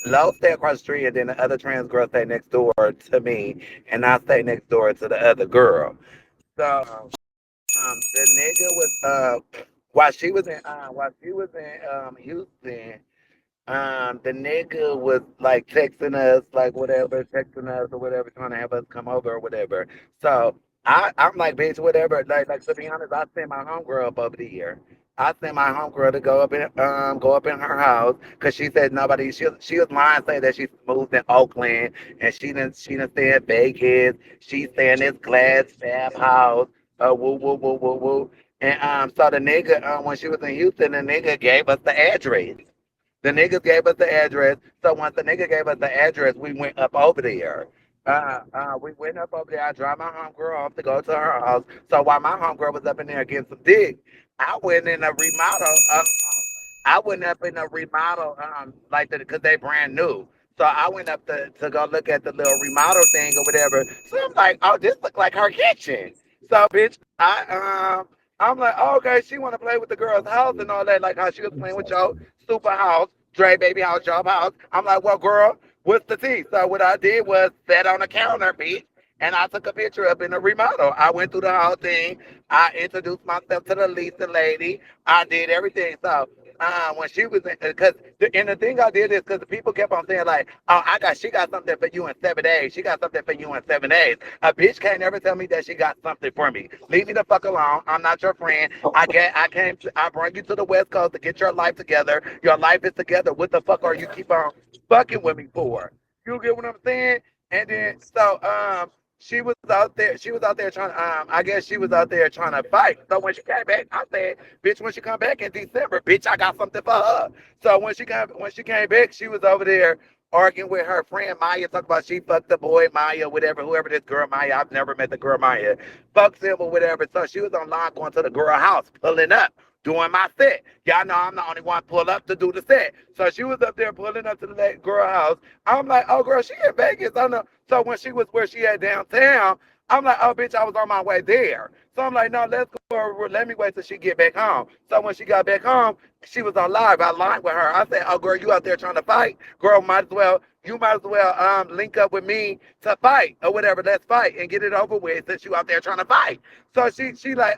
Low stay across the street, and then the other trans girl stay next door to me, and I stay next door to the other girl. So the nigga was while she was in Houston. The nigga was like texting us, like whatever, texting us or whatever, trying to have us come over or whatever. So I'm like, bitch, whatever. Like to be honest, I sent my homegirl up over the year. I sent my homegirl to go up in her house because she said nobody. She was lying saying that she moved in Oakland and she didn't stay in Vegas. She stay in this glass fab house. Woo woo woo woo woo. And so the nigga when she was in Houston, the nigga gave us the address. The niggas gave us the address. So once the nigga gave us the address, we went up over there. We went up over there. I dropped my homegirl off to go to her house. So while my homegirl was up in there getting some dick, I went in a remodel. I went up in a remodel, like because they brand new. So I went up to go look at the little remodel thing or whatever. So I'm like, oh, this look like her kitchen. So bitch, I'm like, oh, okay, she want to play with the girl's house and all that, like how she was playing with your super house, Dre baby house, job house. I'm like, well, girl, what's the tea? So what I did was sat on the counter, bitch, and I took a picture up in the remodel. I went through the whole thing. I introduced myself to the Lisa lady. I did everything. So when she was because and the thing I did is because the people kept on saying like, oh, she got something for you in 7 days. She got something for you in 7 days. A bitch can't never tell me that she got something for me. Leave me the fuck alone. I'm not your friend. I brought you to the West Coast to get your life together. Your life is together. What the fuck are you keep on fucking with me for? You get what I'm saying? And then she was out there. She was out there trying. I guess she was out there trying to fight. So when she came back, I said, "Bitch, when she come back in December, bitch, I got something for her." So when she came back, she was over there arguing with her friend Maya, talking about she fucked the boy Maya, whatever, whoever this girl Maya. I've never met the girl Maya. Fucked him or whatever. So she was online going to the girl house, pulling up. Doing my set. Y'all know I'm the only one pull up to do the set. So she was up there pulling up to the girl house. I'm like, oh girl, she in Vegas. I know. So when she was where she at downtown, I'm like, oh bitch, I was on my way there. So I'm like, no, let's go. Let me wait till she get back home. So when she got back home, she was on live. I lied with her. I said, oh girl, you out there trying to fight? Girl, you might as well link up with me to fight or whatever. Let's fight and get it over with since you out there trying to fight. So she like,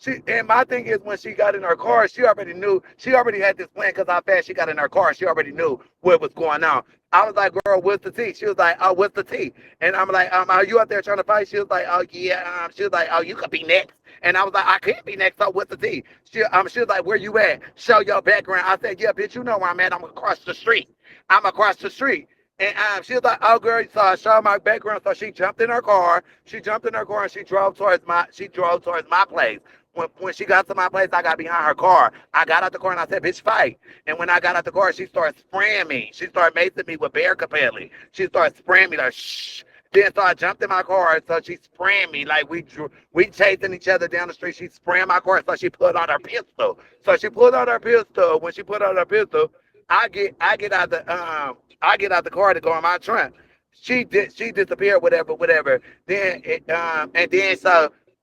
she and my thing is when she got in her car, she already knew. She already had this plan because how fast she got in her car. She already knew what was going on. I was like, girl, what's the tea? She was like, oh, what's the tea? And I'm like, are you out there trying to fight? She was like, oh yeah. She was like, oh, you could be next. And I was like, I can't be next. So what's the tea? She was like, where you at? Show your background. I said, yeah, bitch, you know where I'm at. I'm across the street. I'm across the street. And she was like, oh girl, so I showed my background. So she jumped in her car. She jumped in her car and she drove towards my place. When she got to my place, I got behind her car. I got out the car and I said, bitch, fight. And when I got out the car, she started spraying me. She started macing me with bear capelli. She started spraying me like, shh. Then so I jumped in my car, so she spraying me like we chasing each other down the street. She spraying my car, so she pulled out her pistol. So she pulled out her pistol. When she put out her pistol, I get out the car to go in my trunk. She disappeared, whatever. Then and then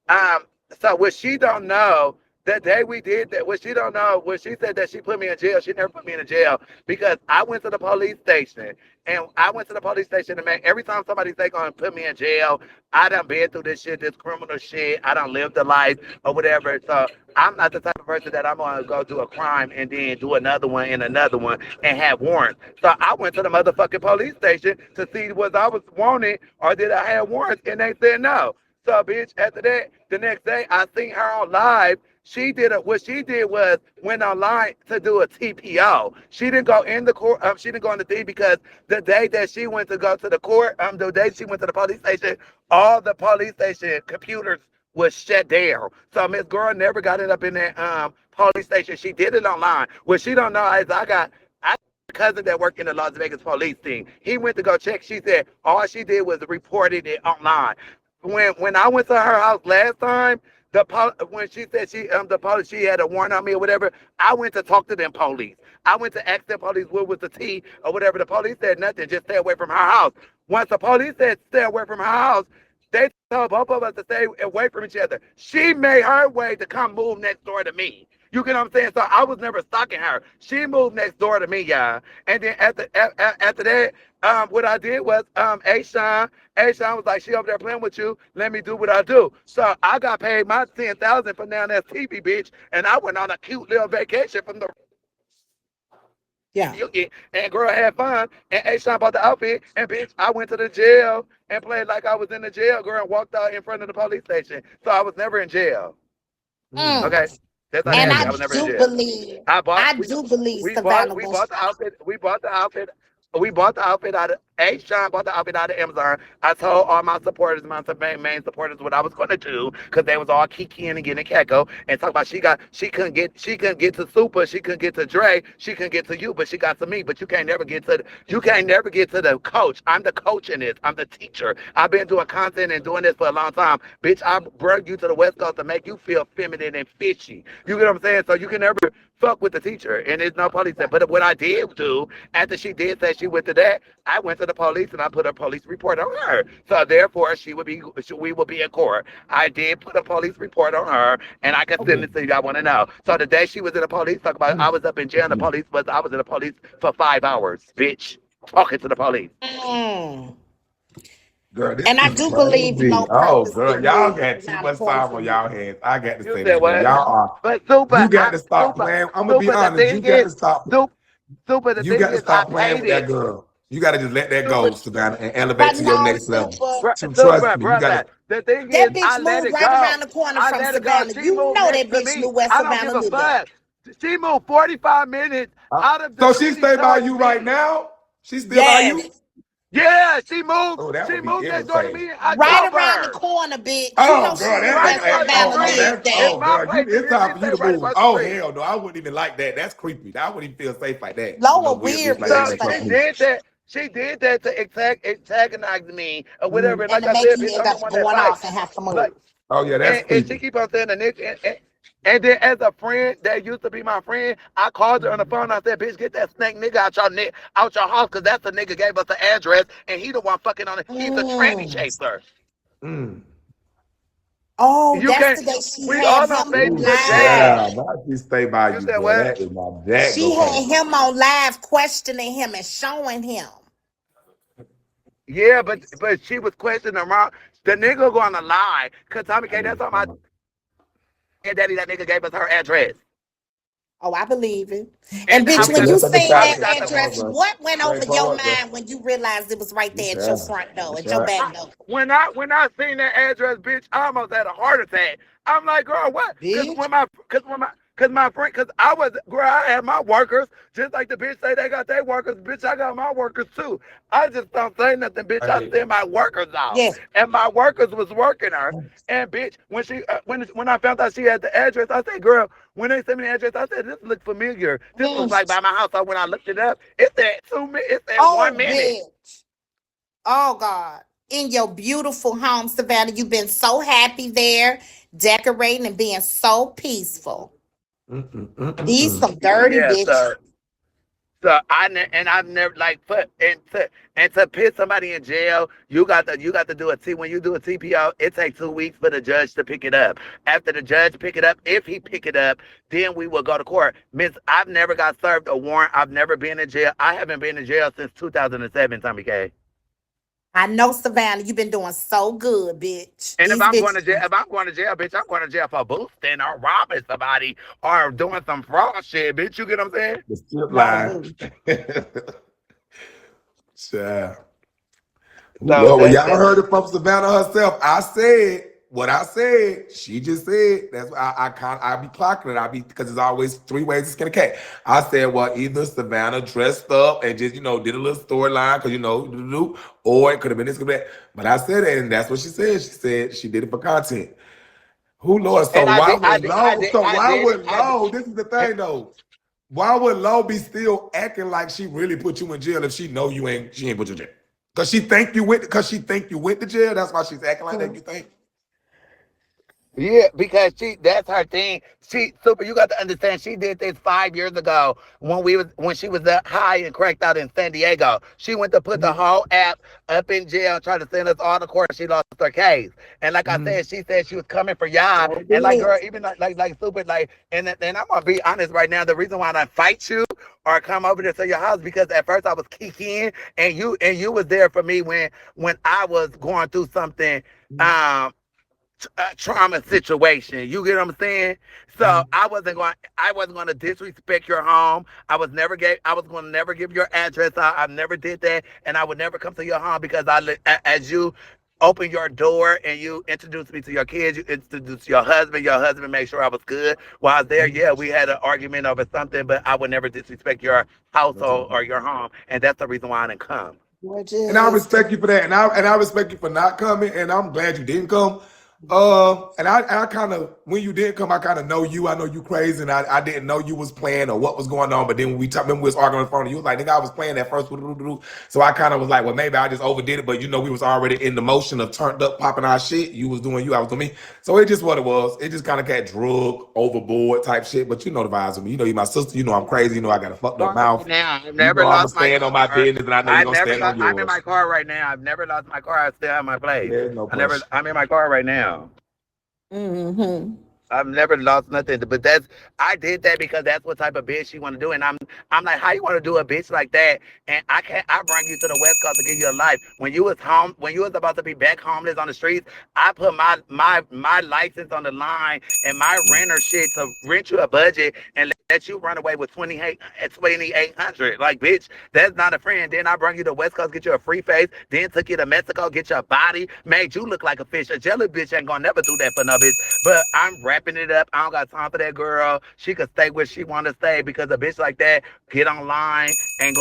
um so what she don't know, that day we did that, what she don't know, what she said that she put me in jail, she never put me in a jail because I went to the police station. And I went to the police station and man, every time somebody say gonna put me in jail, I done been through this shit, this criminal shit. I done lived the life or whatever. So I'm not the type of person that I'm gonna go do a crime and then do another one and another one and have warrants. So I went to the motherfucking police station to see was I was wanted or did I have warrants, and they said no. So, bitch, after that, the next day, I seen her on live. What she did was went online to do a TPO. She didn't go in the court. She didn't go in the thing because the day that she went to go to the court, the day she went to the police station, all the police station computers was shut down. So Miss Girl never got it up in that police station. She did it online. What she don't know is I cousin that worked in the Las Vegas police team. He went to go check. She said all she did was reported it online. When I went to her house last time, when she said the police she had a warrant on me or whatever, I went to talk to them police. I went to ask the police what was the tea or whatever. The police said nothing, just stay away from her house. Once the police said stay away from her house, they told both of us to stay away from each other. She made her way to come move next door to me. You get what I'm saying? So I was never stalking her. She moved next door to me, y'all. And then after that, what I did was, A-Sean was like, she over there playing with you. Let me do what I do. So I got paid my 10,000 for now that's TV, bitch. And I went on a cute little vacation from the Yeah. and girl had fun. And A-Sean bought the outfit. And bitch, I went to the jail and played like I was in the jail, girl, and walked out in front of the police station. So I was never in jail. Mm. Okay, that's how And nasty. I I was never in do jail. believe, I bought I do believe Savannah we was. bought the outfit. We bought the outfit out of A. Sean bought the outfit out of Amazon. I told all my supporters, my main supporters, what I was gonna do because they was all kikiing and getting Keko and talk about she couldn't get to Super, she couldn't get to Dre, she couldn't get to you, but she got to me. But you can't never get to the coach. I'm the coach in this. I'm the teacher. I've been doing content and doing this for a long time. Bitch, I brought you to the West Coast to make you feel feminine and fishy. You get what I'm saying? So you can never fuck with the teacher. And there's no police there. But what I did do after she did say she went to that, I went to the police and I put a police report on her. So therefore, we will be in court. I did put a police report on her, and I can send Okay. it to you. I want to know. So the day she was in the police, talk about I was up in jail. In the police was I was in the police for 5 hours, bitch, talking to the police. Mm. Girl, this And I is do believe crazy. low Oh, purposely girl, y'all moved got too around the much corner time on from you. y'all hands. I got to You say said this, girl. what? Y'all are, But super, you got I to stop super, playing. I'm gonna be super. The honest. thing You got is, to stop. super, super. The You thing got to is, I stop playing paid with that it. girl. You got to just let that Super, go, Savannah, and elevate But to your no, next level. super. Trust super, me, you got brother. to. The thing is, That bitch I let moved it right go. around the corner I from let it go. Savannah. She You moved know next that to bitch me. knew where I don't give Savannah a lived at. fuck. She moved 45 minutes Uh, out of the so she city stay by towards you right me. now? She still by Yes. you? Yeah, she moved. Oh, that She would be moved next door to irritating. me in Right around the October. corner, bitch. You Oh, know she girl, knew that Right where ain't. across the Oh, Savannah oh, street. that's. lived It's Oh, at. my girl, place, and it's then time she for you stay to right move. across the Oh, street. hell no, I wouldn't even like that. That's creepy. I wouldn't even feel safe like that with Low no a weird weird bitch like that So bitch, right across baby. she from me. did that. She did that to antagonize me or whatever. And And like to I make said, you bitch, end I'm the up one that going fight. off and have to Like, move. Oh yeah, that's and she creepy. keep on saying the nigga. And then as a friend that used to be my friend, I called her on the phone. I said, "Bitch, get that snake nigga out your house, cause that's the nigga gave us the address, and he the one fucking on it. He's a tranny Mm. chaser. Mm. Oh, You that's can't. the day she We had all on him on Ooh, Facebook dating. live. child. Why she stay by You you, said girl? what? That is not that She go had crazy. him on live questioning him and showing him. Yeah, but she was questioning around. The nigga gonna lie, cause Tommy I K. need That's to all my come. daddy. That nigga gave us her address, Oh, I believe it. And and bitch, Just when let you us take the seen Tommy that traffic. got the. Come on, address, bro. what went over your Straightforward, bro. mind when you realized it was right You there at your try. front door, You at your try. back door? When I seen that address, bitch, I almost had a heart attack. I'm like, girl, what? Bitch. Cause my friend, cause I was, girl, I had my workers, just like the bitch say they got their workers, bitch, I got my workers too. I just don't say nothing, bitch. I Hey. send my workers out, Yes. and my workers was working her. And bitch, when I found out she had the address, I said, girl, when they sent me the address, I said, this looks familiar. This looks like Mm. by my house. So when I looked it up, it said 2 minutes. It said Oh, 1 minute. bitch. Oh, God. In your beautiful home, Savannah, you've been so happy there, decorating and being so peaceful. Mm-mm, These mm-mm. some dirty Yeah, bitches. so and I've never like put and to put somebody in jail, you got to do a T when you do a TPO, it takes 2 weeks for the judge to pick it up. After the judge pick it up, if he pick it up, then we will go to court. Miss, I've never got served a warrant. I've never been in jail. I haven't been in jail since 2007, Tommy K. I know, Savannah, you've been doing so good, bitch. And These bitches. if I'm going to jail, bitch, I'm going to jail for boosting or robbing somebody or doing some fraud shit, bitch. You get what I'm saying? The strip No, line. boo. Child. So Well, y'all heard it from Savannah herself. I said what I said. She just said. That's why I be clocking it. I be because there's always three ways to skin a cat. I said, well, either Savannah dressed up and just did a little storyline because or it could have been this, could have been. But I said it, and that's what she said. She said she did it for content. Who Lord? So and why would Low? So why would I did. Low? This is the thing though. Why would Low be still acting like she really put you in jail if she know she ain't put you in jail? Because she think you went to jail. That's why she's acting like that. You think? Yeah, because that's her thing. She super you got to understand she did this 5 years ago when she was high and cracked out in San Diego. She went to put the Mhm, whole app up in jail, trying to send us all to court. She lost her case. And like I mhm, said, she said she was coming for y'all. So And like did. girl, even like stupid, like and I'm gonna be honest right now, the reason why I don't fight you or come over there to your house because at first I was kicking and you was there for me when I was going through something mhm, um trauma situation. You get what I'm saying? So mhm. I wasn't going to disrespect your home. I was going to never give your address out. I never did that, and I would never come to your home because as you open your door and you introduced me to your kids, you introduced your husband. Your husband made sure I was good. While I was there, yeah, we had an argument over something, but I would never disrespect your household or your home, and that's the reason why I didn't come. And I Gorgeous. respect you for that, and I respect you for not coming, and I'm glad you didn't come. And I kind of when you did come, I kind of know you. I know you crazy, and I didn't know you was playing or what was going on. But then when we talked, remember we was arguing on the phone, and you was like, "Nigga, I was playing that first." So I kind of was like, "Well, maybe I just overdid it." But you know, we was already in the motion of turned up, popping our shit. You was doing you, I was doing me. So it just what it was. It just kind of got drug overboard type shit. But you know the vibes with me. You know you my sister. You know I'm crazy. You know I got a fucked up Car right mouth. now. I've You never know I'ma lost my stand on my car. business, and I know you're I gonna never stand on lost. I'm in my yours. car right now. I've never lost my car. I still have my place. There's no pressure. I'm in my car right now. Mm-hmm. I've never lost nothing, but I did that because that's what type of bitch you want to do, and I'm like, how you want to do a bitch like that? And I can't. I bring you to the West Coast to give you a life. When you was about to be back homeless on the streets, I put my license on the line and my renter shit to rent you a budget and let you run away with 2800. Like, bitch, that's not a friend. Then I bring you to West Coast, get you a free face. Then took you to Mexico, get your body, made you look like a fish. A jelly bitch ain't gonna never do that for no bitch. But I'm wrapping it up. I don't got time for that girl. She could stay where she want to stay because a bitch like that get online ain't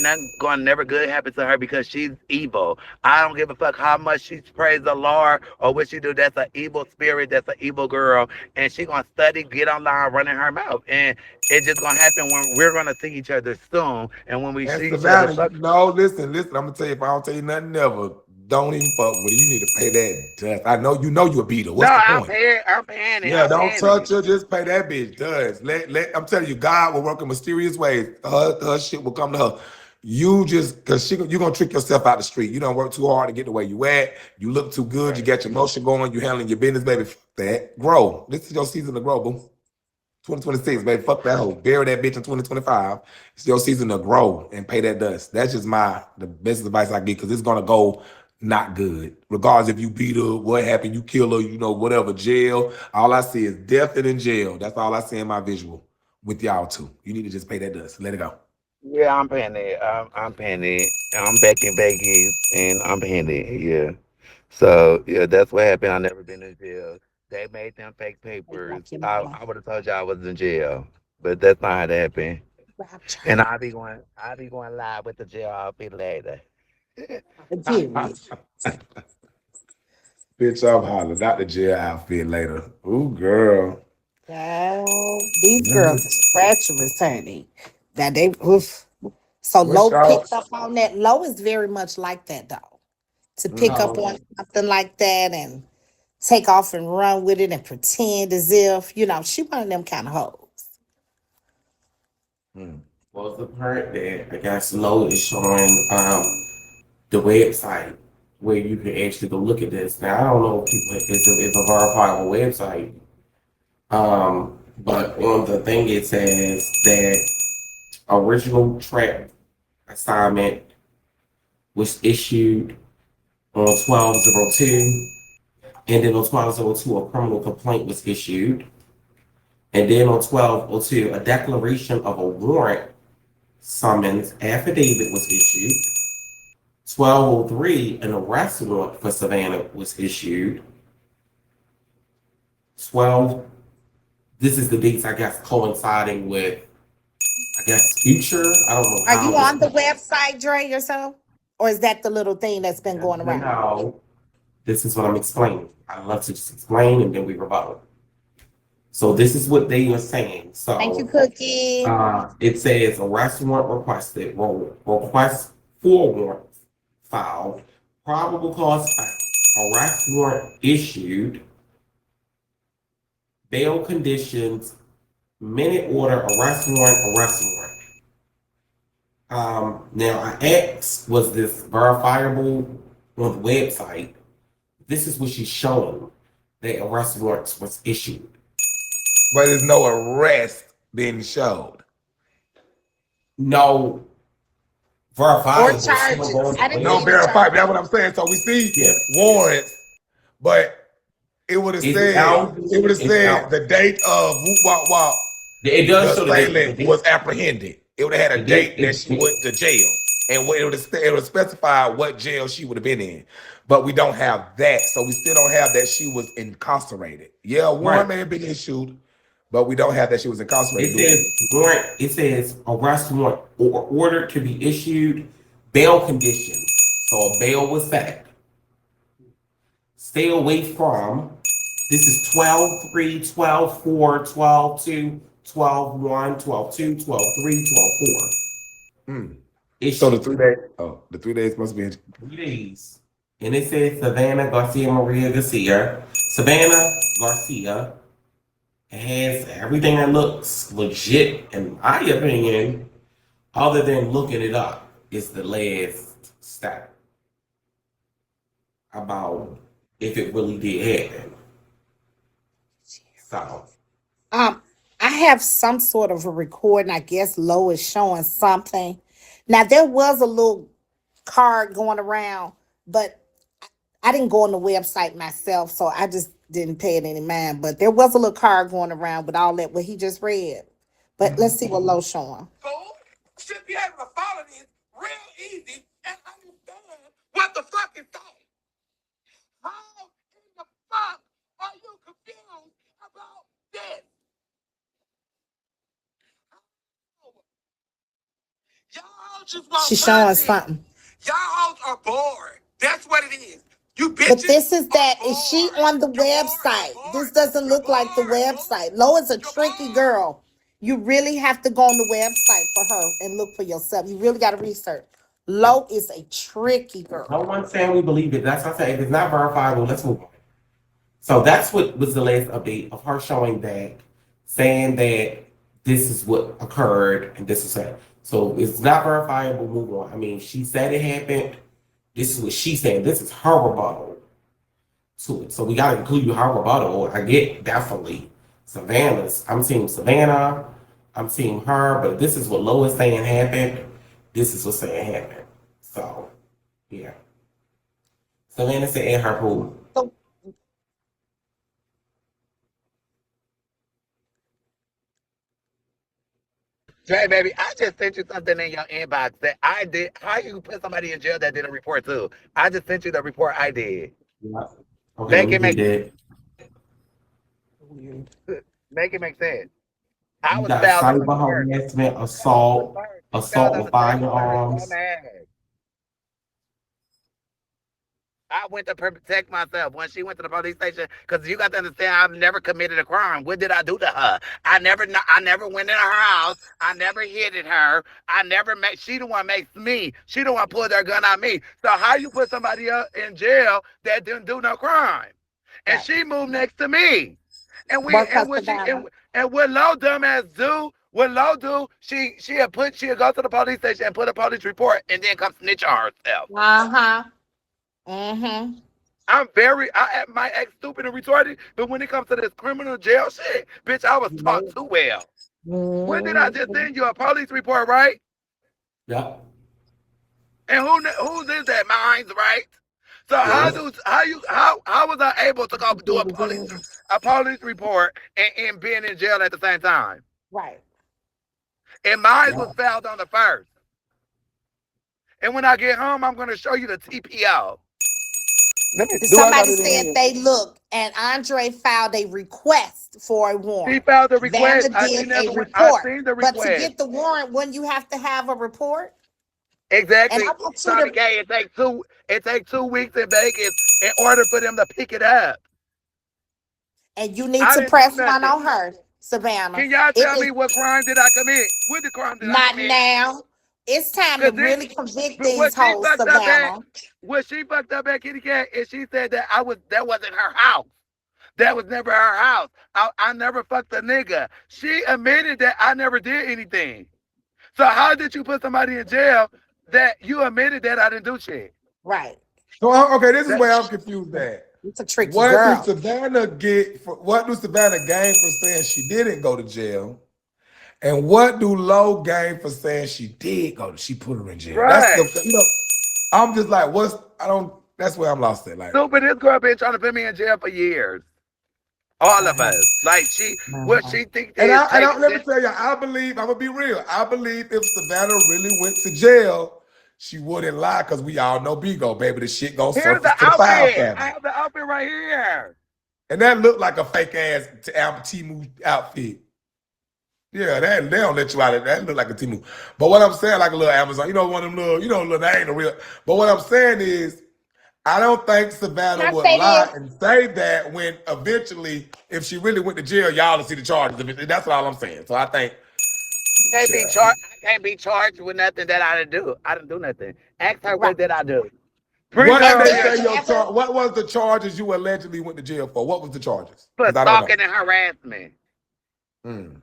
nothing gonna never good happen to her because she's evil. I don't give a fuck how much she prays the Lord or what she do. That's an evil spirit. That's an evil girl, and she gonna study, get online, running her mouth, and it's just gonna happen when we're gonna see each other soon. And when we And see each other, Savannah, fuck. no, listen. I'm gonna tell you if I don't tell you nothing ever, don't even fuck with it. You need to pay that dust. I know you know you a beater. No, What's the point? I'm paying it. Yeah, I'm don't paying it. touch her. Just pay that bitch dust. I'm telling you, God will work in mysterious ways. Her shit will come to her. You just cause you're gonna trick yourself out the street. You don't work too hard to get the way you at. You look too good. You Right. got your motion going. You handling your business, baby. Fuck that. Grow. This is your season to grow, boo. 2026, baby. Fuck that hoe. Bury that bitch in 2025. It's your season to grow and pay that dust. That's just the best advice I get because it's gonna go not good. Regardless if you beat her, what happened, you kill her, you know, whatever, jail. All I see is death and in jail. That's all I see in my visual with y'all too. You need to just pay that dust. Let it go. Yeah, I'm paying it. I'm paying it. I'm back in Vegas and I'm paying it. Yeah. So yeah, that's what happened. I never been in jail. They made them fake papers. Like your mama. I would have told you I was in jail, but that's not how that happened. Rapture. And I'll be going live with the jail outfit later. Period. Bitch, I'm hollering. Not the jail outfit later. Ooh, girl. Child, these girls are treacherous, honey. That they oof. So What's Low y'all? picked up on that. Low is very much like that though. To pick up Mm, on something like that and take off and run with it and pretend as if, she one of them kind of hoes. mm. Was the part that I guess Low is showing the website where you can actually go look at this. Now I don't know if people it's a verifiable website. But on the thing it says that original track assignment was issued on 12/02, and then on 12/02 a criminal complaint was issued, and then on 12/02 a declaration of a warrant summons affidavit was issued. 12/03 an arrest warrant for Savannah was issued. 12 this is the dates I guess coinciding with I guess future. I don't know Are you how this on the website, Dre, yourself? Or is that the little thing that's been going around? no. This is what I'm explaining. I love to just explain and then we rebuttal. So this is what they are saying. Thank you, So Cookie. it says arrest warrant requested, request for warrant filed, probable cause found, arrest warrant issued, bail conditions, minute order, arrest warrant. Now I asked, was this verifiable on the website? This is what she's showing. The arrest warrants was issued. But there's no arrest being showed. No Or verifiable. Someone charges. going I to didn't No see jail. the verified. That's charges. what I'm saying. So we see Yeah. warrants, but Is it out? it would have It's said out. the date of whoop wop wop It the does show the date. assailant was apprehended. It would have had The a date date that she went to jail. And it would have specified what jail she would have been in. But we don't have that. So we still don't have that she was incarcerated. Yeah, a right. warrant may have been issued, but we don't have that she was It incarcerated. says warrant. It says arrest warrant or order to be issued. Bail conditions. So a bail was set. Stay away from. This is 12-3, 12-4, 12-2, 12-1, 12-2, 12-3, 12-4. Hmm. So Issue the 3 days. Oh, the 3 days must be. 3 days. And it says Savannah Garcia Maria Garcia. Savannah Garcia has everything that looks legit, in my opinion, other than looking it up, is the last step about if it really did happen. So, Um, I have some sort of a recording. I guess Lo is showing something. Now there was a little card going around, but I didn't go on the website myself, so I just didn't pay it any mind. But there was a little card going around with all that what he just read. But let's see what Lo's showing. Fool should be able to follow this real easy and understand what the fuck is saying. How in the fuck are you confused about this? Y'all just want She's showing content. something. Y'all are bored. That's what it is. You But bitches this is are that. Is she bored. on the You're bored. website? You're This bored. doesn't You're look like the bored. website. Lo is a You're tricky bored. girl. You really have to go on the website for her and look for yourself. You really got to research. Lo is a tricky no girl. one's saying we believe it. That's what I say. If it's not verifiable, let's move on. So that's what was the last update of her showing that, saying that this is what occurred and this is that. So it's not verifiable. Move on. I mean, she said it happened. This is what she said. This is her rebuttal to it. So we got to include her rebuttal. I get definitely Savannah's. I'm seeing Savannah. I'm seeing her. But this is what Lois saying happened. This is what's saying happened. So yeah, Savannah said in her pool. So Jay, baby, I just sent you something in your inbox that I did. How you put somebody in jail that did a report too? I just sent you the report I did. Yeah. Okay, let Make me it get make that. make it make sense. I You was got fouled on the cyber first. harassment, Fouled on the assault, first. You fouled assault on with the second, third, so firearms. mad. I went to protect myself when she went to the police station because you got to understand I've never committed a crime. What did I do to her? I never went in her house. I never hit at her. I never make. She the one makes me. She the one pulled their gun on me. So how you put somebody up in jail that didn't do no crime? And right. she moved next to me. Work her And what she Savannah. and what low dumbass do? What low do? She'll go to the police station and put a police report and then come snitch on herself. Uh-huh. Mm-hmm. I might act stupid and retarded, but when it comes to this criminal jail shit, bitch, I was taught No. too well. When did I just Mm-hmm. send you a police report, right? Yep. And whose is that? Mine's, right? So Yours. how was I able to go do a police report and being in jail at the same time? Right. And mine was Yep. filed on the first. And when I get home, I'm gonna show you the TPO. Let me. Do I got Somebody it in said here? they look, and Andre filed a request for a She warrant. filed the request. Vanna She did a never went. I report. seen the But to request. get the warrant, wouldn't you have to have a report? And Exactly, I want you Sonny to, K. It takes 2 weeks in Vegas in order for them to pick it up. and you need I to didn't do press one nothing. on her, Savannah. Can y'all It tell is me what crime did I commit? What the crime did I not commit? now. It's time to Cause then, really convict but what these she hoes, fucked up at, Savannah. what she fucked up at Kitty Cat is she said that that wasn't her house. That was never her house. I never fucked a nigga. She admitted that I never did anything. So how did you put somebody in jail that you admitted that I didn't do shit? Right. So okay, this is That, where I'm confused at. It's a tricky What do girl. Savannah get for what do Savannah gain for saying she didn't go to jail? And what do Low gain for saying she did go to she put her in jail? That's right. the I'm just like, what's I don't that's where I'm lost at. Like Stupid, this girl been trying to put me in jail for years. All of Uh-huh. us. Like what Uh-huh. she think and is let me tell you, I believe, I'm gonna be real. I believe if Savannah really went to jail, she wouldn't lie because we all know Bigo, baby. The shit gonna here's surface the to the file outfit. I cabinet. have the outfit right here. And that looked like a fake ass Timu outfit. Yeah, they don't let you out of that. Look like a Timu. But what I'm saying, like a little Amazon, one of them little, little, that ain't a real. But what I'm saying is, I don't think Can Savannah I would say lie this? and say that when eventually, if she really went to jail, y'all will see the charges. That's all I'm saying. So I think, Can't be yeah. charged. I can't be charged with nothing that I didn't do. I didn't do nothing. Ask her Right. what did I do. Bring What did Has her they there say here your ever charge? What was the charges you allegedly went to jail for? What was the charges? for Because I don't know. stalking and harassment. Mm.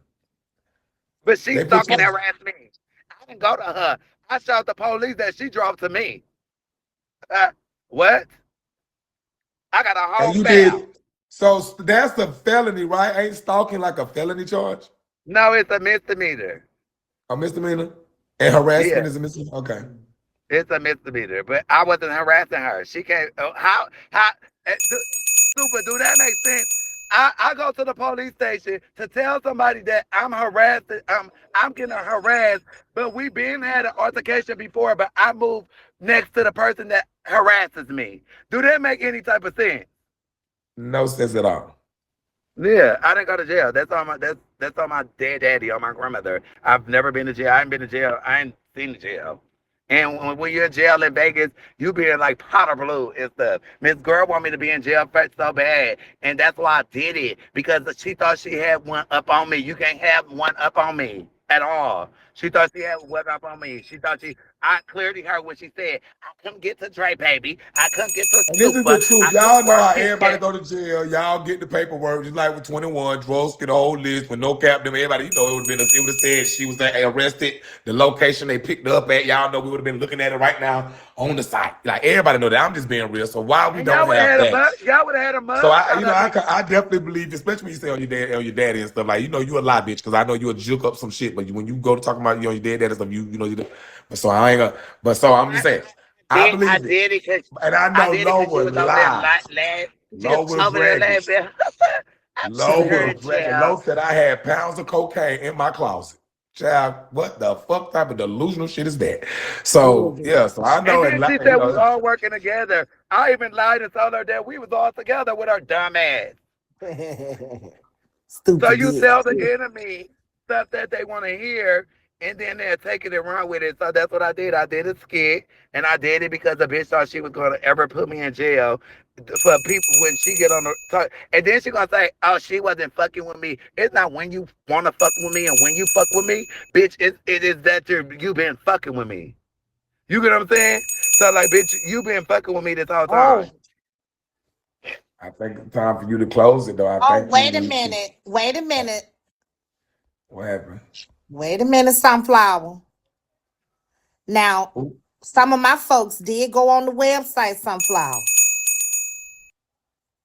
But she They put stalking you. and harassed me. I didn't go to her. I shot the police that she drove to me. Uh, what? I got a And whole you file. did. So that's a felony, right? Ain't stalking like a felony charge? No, it's a misdemeanor. A misdemeanor? And harassment Yeah, is a misdemeanor? Okay. it's a misdemeanor. But I wasn't harassing her. She can't. How? Super. Do that make sense? I go to the police station to tell somebody that I'm harassed. I'm getting harassed. But we been had an altercation before. But I moved next to the person that harasses me. Do that make any type of sense? No sense at all. Yeah, I didn't go to jail. That's on my dead daddy, on my grandmother. I've never been to jail. I ain't been to jail. I ain't seen the jail. And when you're in jail in Vegas, you being like powder blue and stuff. Miss Girl want me to be in jail so bad, and that's why I did it because she thought she had one up on me. You can't have one up on me at all. She thought she had one up on me. She thought she. I clearly heard what she said. I couldn't get to Dre, baby. I couldn't get to And this is the Super. truth. I couldn't Y'all know work how Kit everybody Kat. go to jail. Y'all get the paperwork, just like with 21. Drugs get a whole list with no cap. Them everybody, it would have been. It would have said she was arrested. The location they picked her up at. Y'all know we would have been looking at it right now on the site. Like everybody know that. I'm just being real. So why we And y'all don't would have have had a that? mug. Y'all would have had a So mug I, shot of me. I definitely believe, especially when you say on your daddy and stuff. Like you a lie, bitch, because I know you a juke up some shit. But when you go to talking about your dad and stuff, you. But so I ain't gonna. But so I'm just saying, I I believe it, did it because and I I know did it Lo because she would was over there lie. She was Lo would over there drag it. laughing. I'm Lo putting would her have in dragged it. Lo jail. said I had pounds of cocaine in my closet. Child, what the fuck type of delusional shit is that? So Ooh. yeah, so I And know, then she and said we all working together. I even lied and told her that we was all together with her dumb ass. So Stupid you tell the bitch. enemy stuff that they want to hear, and then they're taking it around with it. So that's what I did. I did a skit, and I did it because the bitch thought she was gonna ever put me in jail for people when she get on the talk. And then she gonna say, "Oh, she wasn't fucking with me." It's not when you wanna fuck with me and when you fuck with me, bitch. It is that you been fucking with me. You get what I'm saying? So like, bitch, you been fucking with me this whole Oh, time. I think it's time for you to close it, though. I oh, think you wait a need to. minute. Wait a minute. What happened? Wait a minute, Sunflower. Now, some of my folks did go on the website, Sunflower.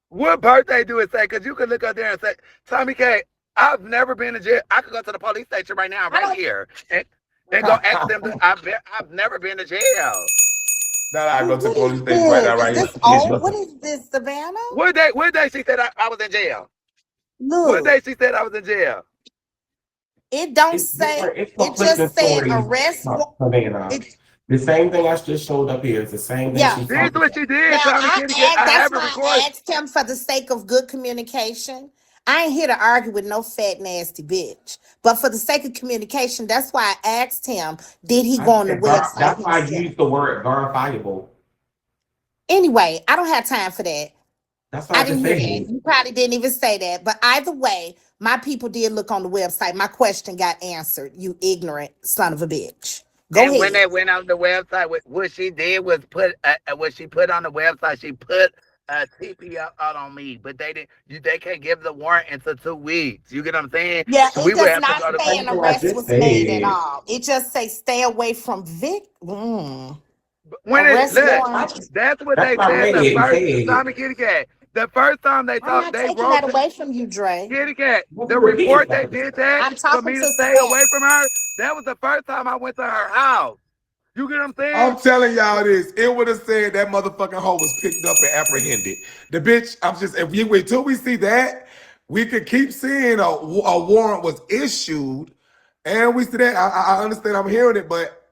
What birthday do it say? Because you could look up there and say, Tommy K, I've never been to jail. I could go to the police station right now, I right don't. here, and go ask them. I've never been to jail. Now I Well, go to the what is police station right this? now, Is right this here. old? What is this, Savannah? What day she said I was in jail? What Look, day she said I was in jail? it don't It's say. different. It's It conflicting just said stories, arrest. Savannah. It The same thing I just showed up here is the same thing yeah. she's This is talking what about. she did, Now Tommy I Kitty. asked. I That's have it why I recorded. asked him for the sake of good communication. I ain't here to argue with no fat nasty bitch. But for the sake of communication, that's why I asked him, did he I go on the said website that's why I himself? used the word verifiable. Anyway, I don't have time for that. That's what I I didn't just hear that. said. You probably didn't even say that. But either way, my people did look on the website. My question got answered. You ignorant son of a bitch. Go And when ahead. they went on the website, what she did was what she put on the website. She put a TPO out on me, but they didn't. They can't give the warrant until 2 weeks. You get what I'm saying? Yeah, So it we would does have to not go to. say an Everything I arrest just was made at said. all. It just say stay away from Vic. When it Arrest look, warrant. that's what That's they what I said read the and first said. Tommy Kitty Cat. The first time they I'm talked, not they taking wrote that the away from you, Dre. Kitty Cat. What The you repeating report they for? did that I'm for talking me to to stay Savannah. away from her. That was the first time I went to her house. You get what I'm saying? I'm telling y'all this. It would have said that motherfucking hoe was picked up and apprehended. The bitch, I'm just, if you wait till we see that, we could keep seeing a warrant was issued. And we see that. I understand I'm hearing it, but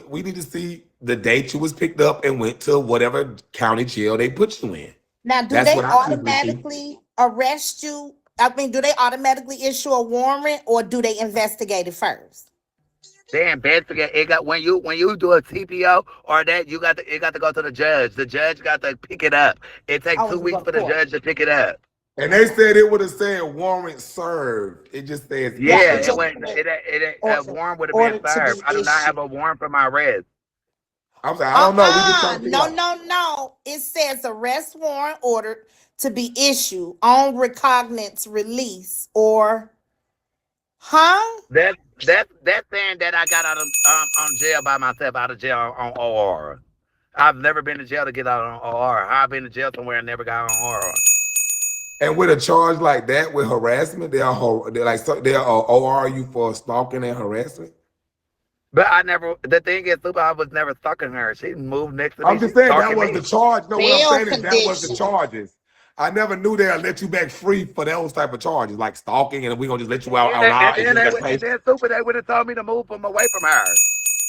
we need to see the date you was picked up and went to whatever county jail they put you in. Now, do That's they what I need to see. automatically arrest you? I mean, do they automatically issue a warrant or do they investigate it first? They investigate. It got when you do a TPO or that it got to go to the judge. The judge got to pick it up. It takes Oh, two it's go weeks to for the court. judge to pick it up. And they said it would have said warrant served. It just says Yeah, Yeah, it issued. it just went. said A order, warrant would have been order to served. be I do not have issued. a warrant for my arrest. I'm saying, I don't know. We just trying to figure it No, out. no, no. It says arrest warrant ordered to be issued on recognizance release or huh? That's saying that I got out of on jail by myself, out of jail on OR. I've never been to jail to get out on OR. I've been to jail somewhere and never got on OR. And with a charge like that, with harassment, they'll OR you for stalking and harassment. But I never. The thing is, Super, I was never stalking her. She moved next to me. I'm just She's saying that stalking was the me. charge. No, what I'm Bail saying is that was the condition. charges. I never knew they'll let you back free for those type of charges, like stalking, and we're gonna just let you out And on then, our. and And then you they got to would, pay. and then Super, they would have told me to move from away from her.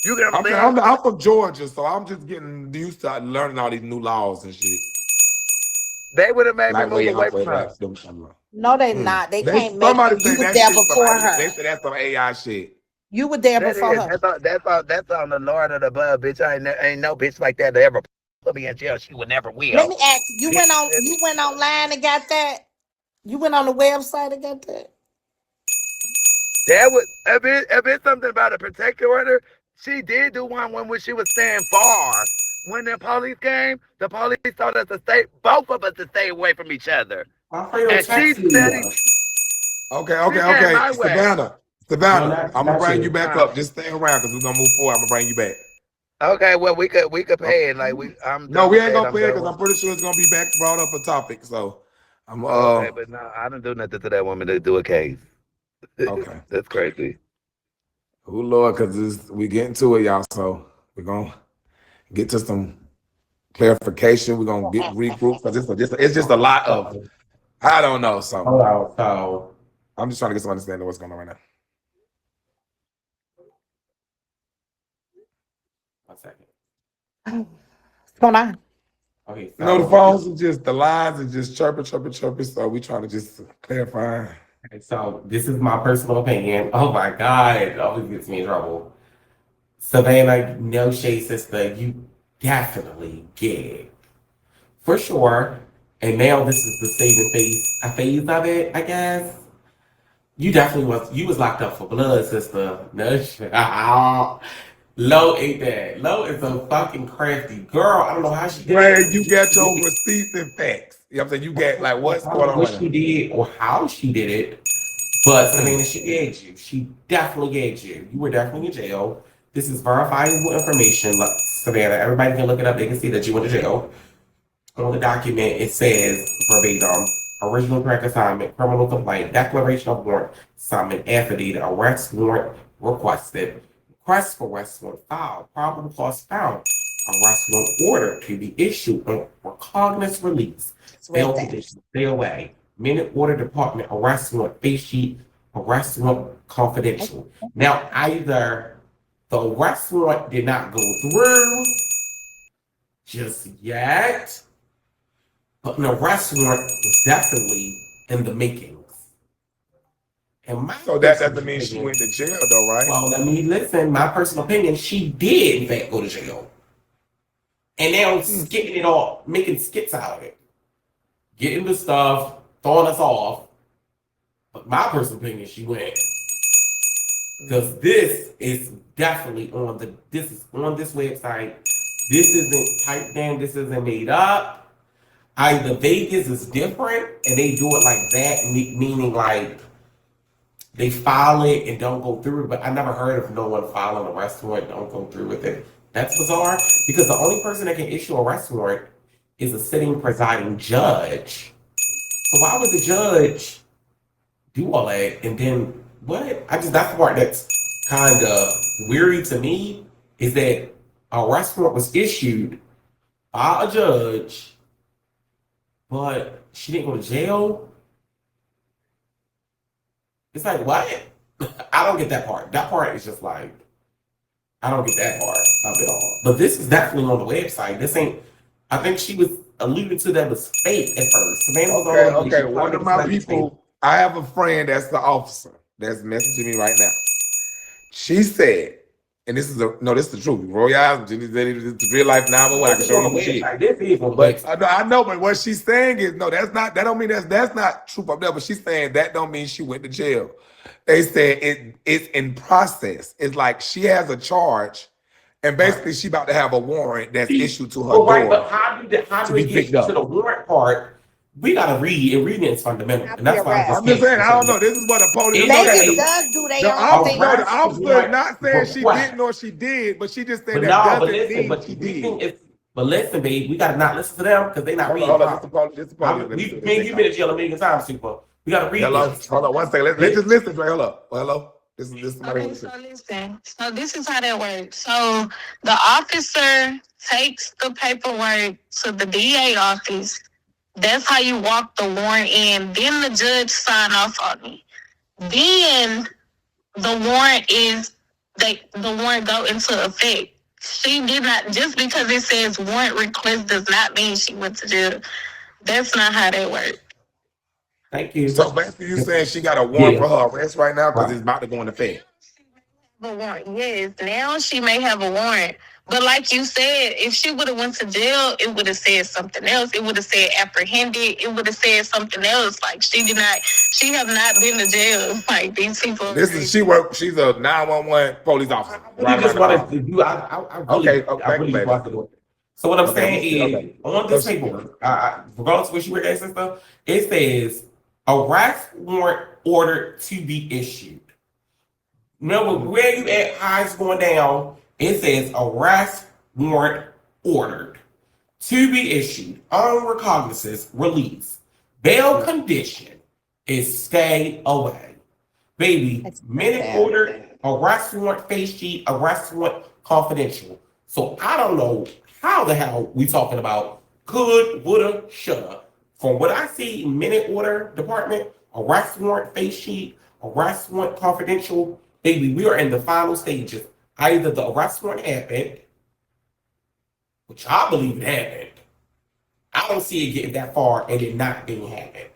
You get what I'm I'm saying saying? I'm from Georgia, so I'm just getting used to learning all these new laws and shit. They would have made me Like move way away out from way her. back. No, they not. They They can't make somebody you. You say was that there shit before somebody. her. They say that's some AI shit. You were there That before is. her. That's on the Lord of the above, bitch. Ain't no bitch like that ever put me in jail. She would never Let will. me ask you. Bitch, You went online and got that. You went on the website and got that. that was if it's something about a protective order. She did do one when she was staying far. When the police came, the police told us to stay, both of us to stay away from each other. My friend will And she text me. steady, Okay, she okay, came okay. my way. No, Savannah. not I'm gonna not bring you you. back up. Just stay around because we're gonna move forward. I'm gonna bring you back. Okay, well we could Okay. pay it. Like I'm No, done we with ain't that. gonna I'm play it done because with. I'm pretty sure it's gonna be back brought up a topic. So I'm Okay, but no, I didn't do nothing to that woman to do a case. okay. That's crazy. Oh Lord, because we getting to it, y'all. So we're gonna get to some clarification. We're gonna get regroup because it's just a lot of So, I don't know. So hold on. So, I'm just trying to get some understanding of what's going on right now. one second. What's going on? Okay, You know, the so phones are just the lines are just chirping, chirping, chirping. So we trying to just clarify. so this is my personal opinion. Oh my God, it always gets me in trouble. Savannah, no shade sister, you definitely get it. For sure. And now this is the saving phase of it, I guess. You was locked up for blood, sister. No shit. Low ain't that. Low is a fucking crafty girl. I don't know how she did Greg, you got your it. receipts and facts. You know what I'm saying? You got like I what's don't going know on what right she now? did or how she did it, but Mm. Savannah, she gagged you. She definitely gagged you. You were definitely in jail. This is verifiable information. Look, Savannah, everybody can look it up. They can see that you went to jail. On the document, it says verbatim, original track assignment, criminal complaint, declaration of warrant, assignment affidavit, arrest warrant requested, request for arrest warrant filed, probable cause found, arrest warrant order to be issued on recognizance release, Just read bail that. conditions, stay away, minute order department, arrest warrant, face sheet, arrest warrant confidential. Now, either the arrest warrant did not go through just yet, but an arrest warrant was definitely in the makings. And my So that personal doesn't mean she opinion, went to jail though, right? well, let me listen. My personal opinion, she did in fact go to jail. And now Mm. getting it all, making skits out of it, getting the stuff, throwing us off. But my personal opinion, she went. Because this is definitely on this is on this website. This isn't typed in, this isn't made up. either Vegas is different and they do it like that, meaning like they file it and don't go through it. But I never heard of no one filing a arrest warrant, don't go through with it. That's bizarre because the only person that can issue a arrest warrant is a sitting presiding judge. So why would the judge do all that and then what? That's the part that's kind of weary to me is that a arrest warrant was issued by a judge, but she didn't go to jail. It's like what? I don't get that part. That part is just like I don't get that part of it all. But this is definitely on the website. This ain't. I think she was alluding to that was fake at first. Savannah was Okay, on. okay. One of my people, I have a friend that's the officer that's messaging me right now. She said, and this is the truth. Roll your eyes. Jenny said it's real life 911. I can show you who she is. This is on the But website. I know, but what she's saying is no, that's not. That don't mean that's not truth up there. But she's saying that don't mean she went to jail. They said it's in process. It's like she has a charge, and basically she about to have a warrant that's issued to her Well, right, door but how do to we be get picked up. to the warrant part? We gotta read, and reading is fundamental, and that's why I just I'm just can't. saying, I don't know. This is what the police. It No, Vegas say does do the their own thing. officer, the arrest officer is warrant not saying she request. didn't or she did, but she just said But that no, but doesn't listen, mean but she you think did. it's. But listen, babe, we gotta not listen to them because they not reading. Hold on. This is the police. This is the police. Let me see what they You've say. been in jail a million times, super. We gotta read Hello. this. Hold on. One second. Let's just listen. Hold up. Hello. This is somebody. Okay, so listen. So this is how that works. So the officer takes the paperwork to the DA office. That's how you walk the warrant in. Then the judge sign off on it. Then the warrant go into effect. She did not, just because it says warrant request does not mean she went to jail. That's not how that works. Thank you. So basically, you saying she got a warrant for her arrest right now because it's about to go in effect. The warrant, yes. Now she may have a warrant, but like you said, if she would have went to jail, it would have said something else. It would have said apprehended. It would have said something else. Like she have not been to jail. Like these people. She's a 911 police officer. I really just wanted to do. I really, I really just wanted to do it. So what I'm saying is, on this paperwork, regardless of what you work at and stuff, it says arrest warrant ordered to be issued. Remember where you at? How it's going down. It says arrest warrant ordered to be issued on recognizance release. Bail condition is stay away. Baby, minute order, arrest warrant face sheet, arrest warrant confidential. So I don't know how the hell we talking about could, woulda, shoulda. From what I see, minute order department, arrest warrant face sheet, arrest warrant confidential. Baby, we are in the final stages. Either the arrest warrant happened, which I believe it happened. I don't see it getting that far and it not being happened.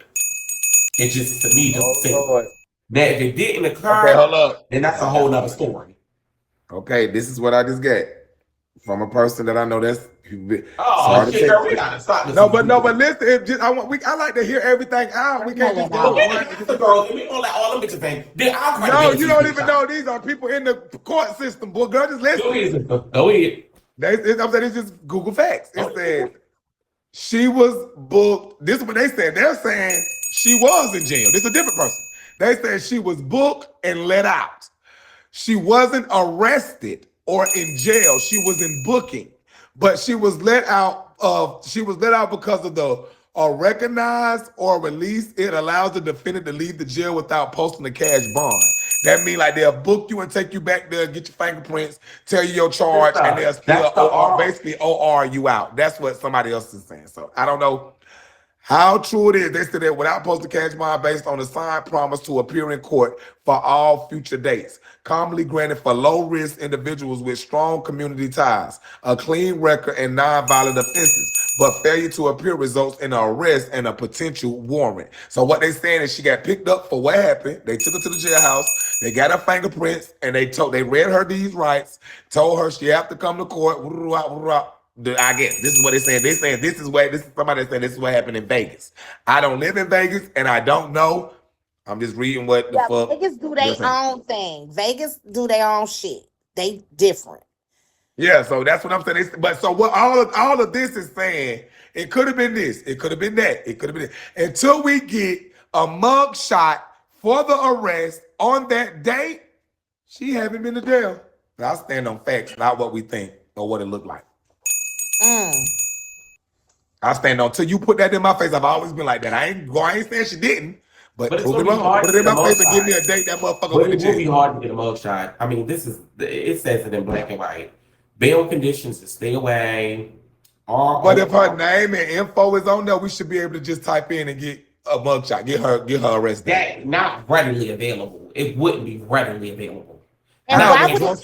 It just, to me, don't say that if it didn't occur, hold up. then that's a whole nother story. Okay, this is what I just got from a person that I know that's. Oh shit, girl, we gotta stop this. No, but listen. I like to hear everything out. We can't just go. We gonna let all them bitches think. No, you don't even know these are people in the court system. Boy, girl, just listen. Go ahead. I'm saying it's just Google facts. It says she was booked. This is what they said. They're saying she was in jail. This is a different person. They said she was booked and let out. She wasn't arrested or in jail. She was in booking, but she was let out because of the recognized or release. It allows the defendant to leave the jail without posting a cash bond. That means like they'll book you and take you back there, get your fingerprints, tell you your charge, and they'll still basically OR you out. That's what somebody else is saying. So I don't know how true it is. They said that without posting cash bond based on a signed promise to appear in court for all future dates, commonly granted for low-risk individuals with strong community ties, a clean record, and non-violent offenses. But failure to appear results in an arrest and a potential warrant. So what they're saying is she got picked up for what happened. They took her to the jailhouse. They got her fingerprints, and they read her these rights, told her she have to come to court. I guess this is what they're saying. They're saying this is somebody saying this is what happened in Vegas. I don't live in Vegas, and I don't know. I'm just reading what the fuck. Vegas do their own thing. Vegas do their own shit. They different. Yeah, so that's what I'm saying. But so what all of this is saying, it could have been this, it could have been that, it could have been this. Until we get a mug shot for the arrest on that date, she haven't been to jail. But I stand on facts, not what we think or what it looked like. Mm. I stand on till you put that in my face. I've always been like that. I ain't saying she didn't, but But it's prove gonna me be wrong. hard Put to it in get a my face and give me mugshot. a date that motherfucker But went to it will be jail. hard to get a mugshot. I mean, it says it in black and white. Bail conditions to stay away. But if her All name and info is on there, we should be able to just type in and get a mugshot, get her arrest date. that not readily available. It wouldn't be readily available. And How Not why when would in it?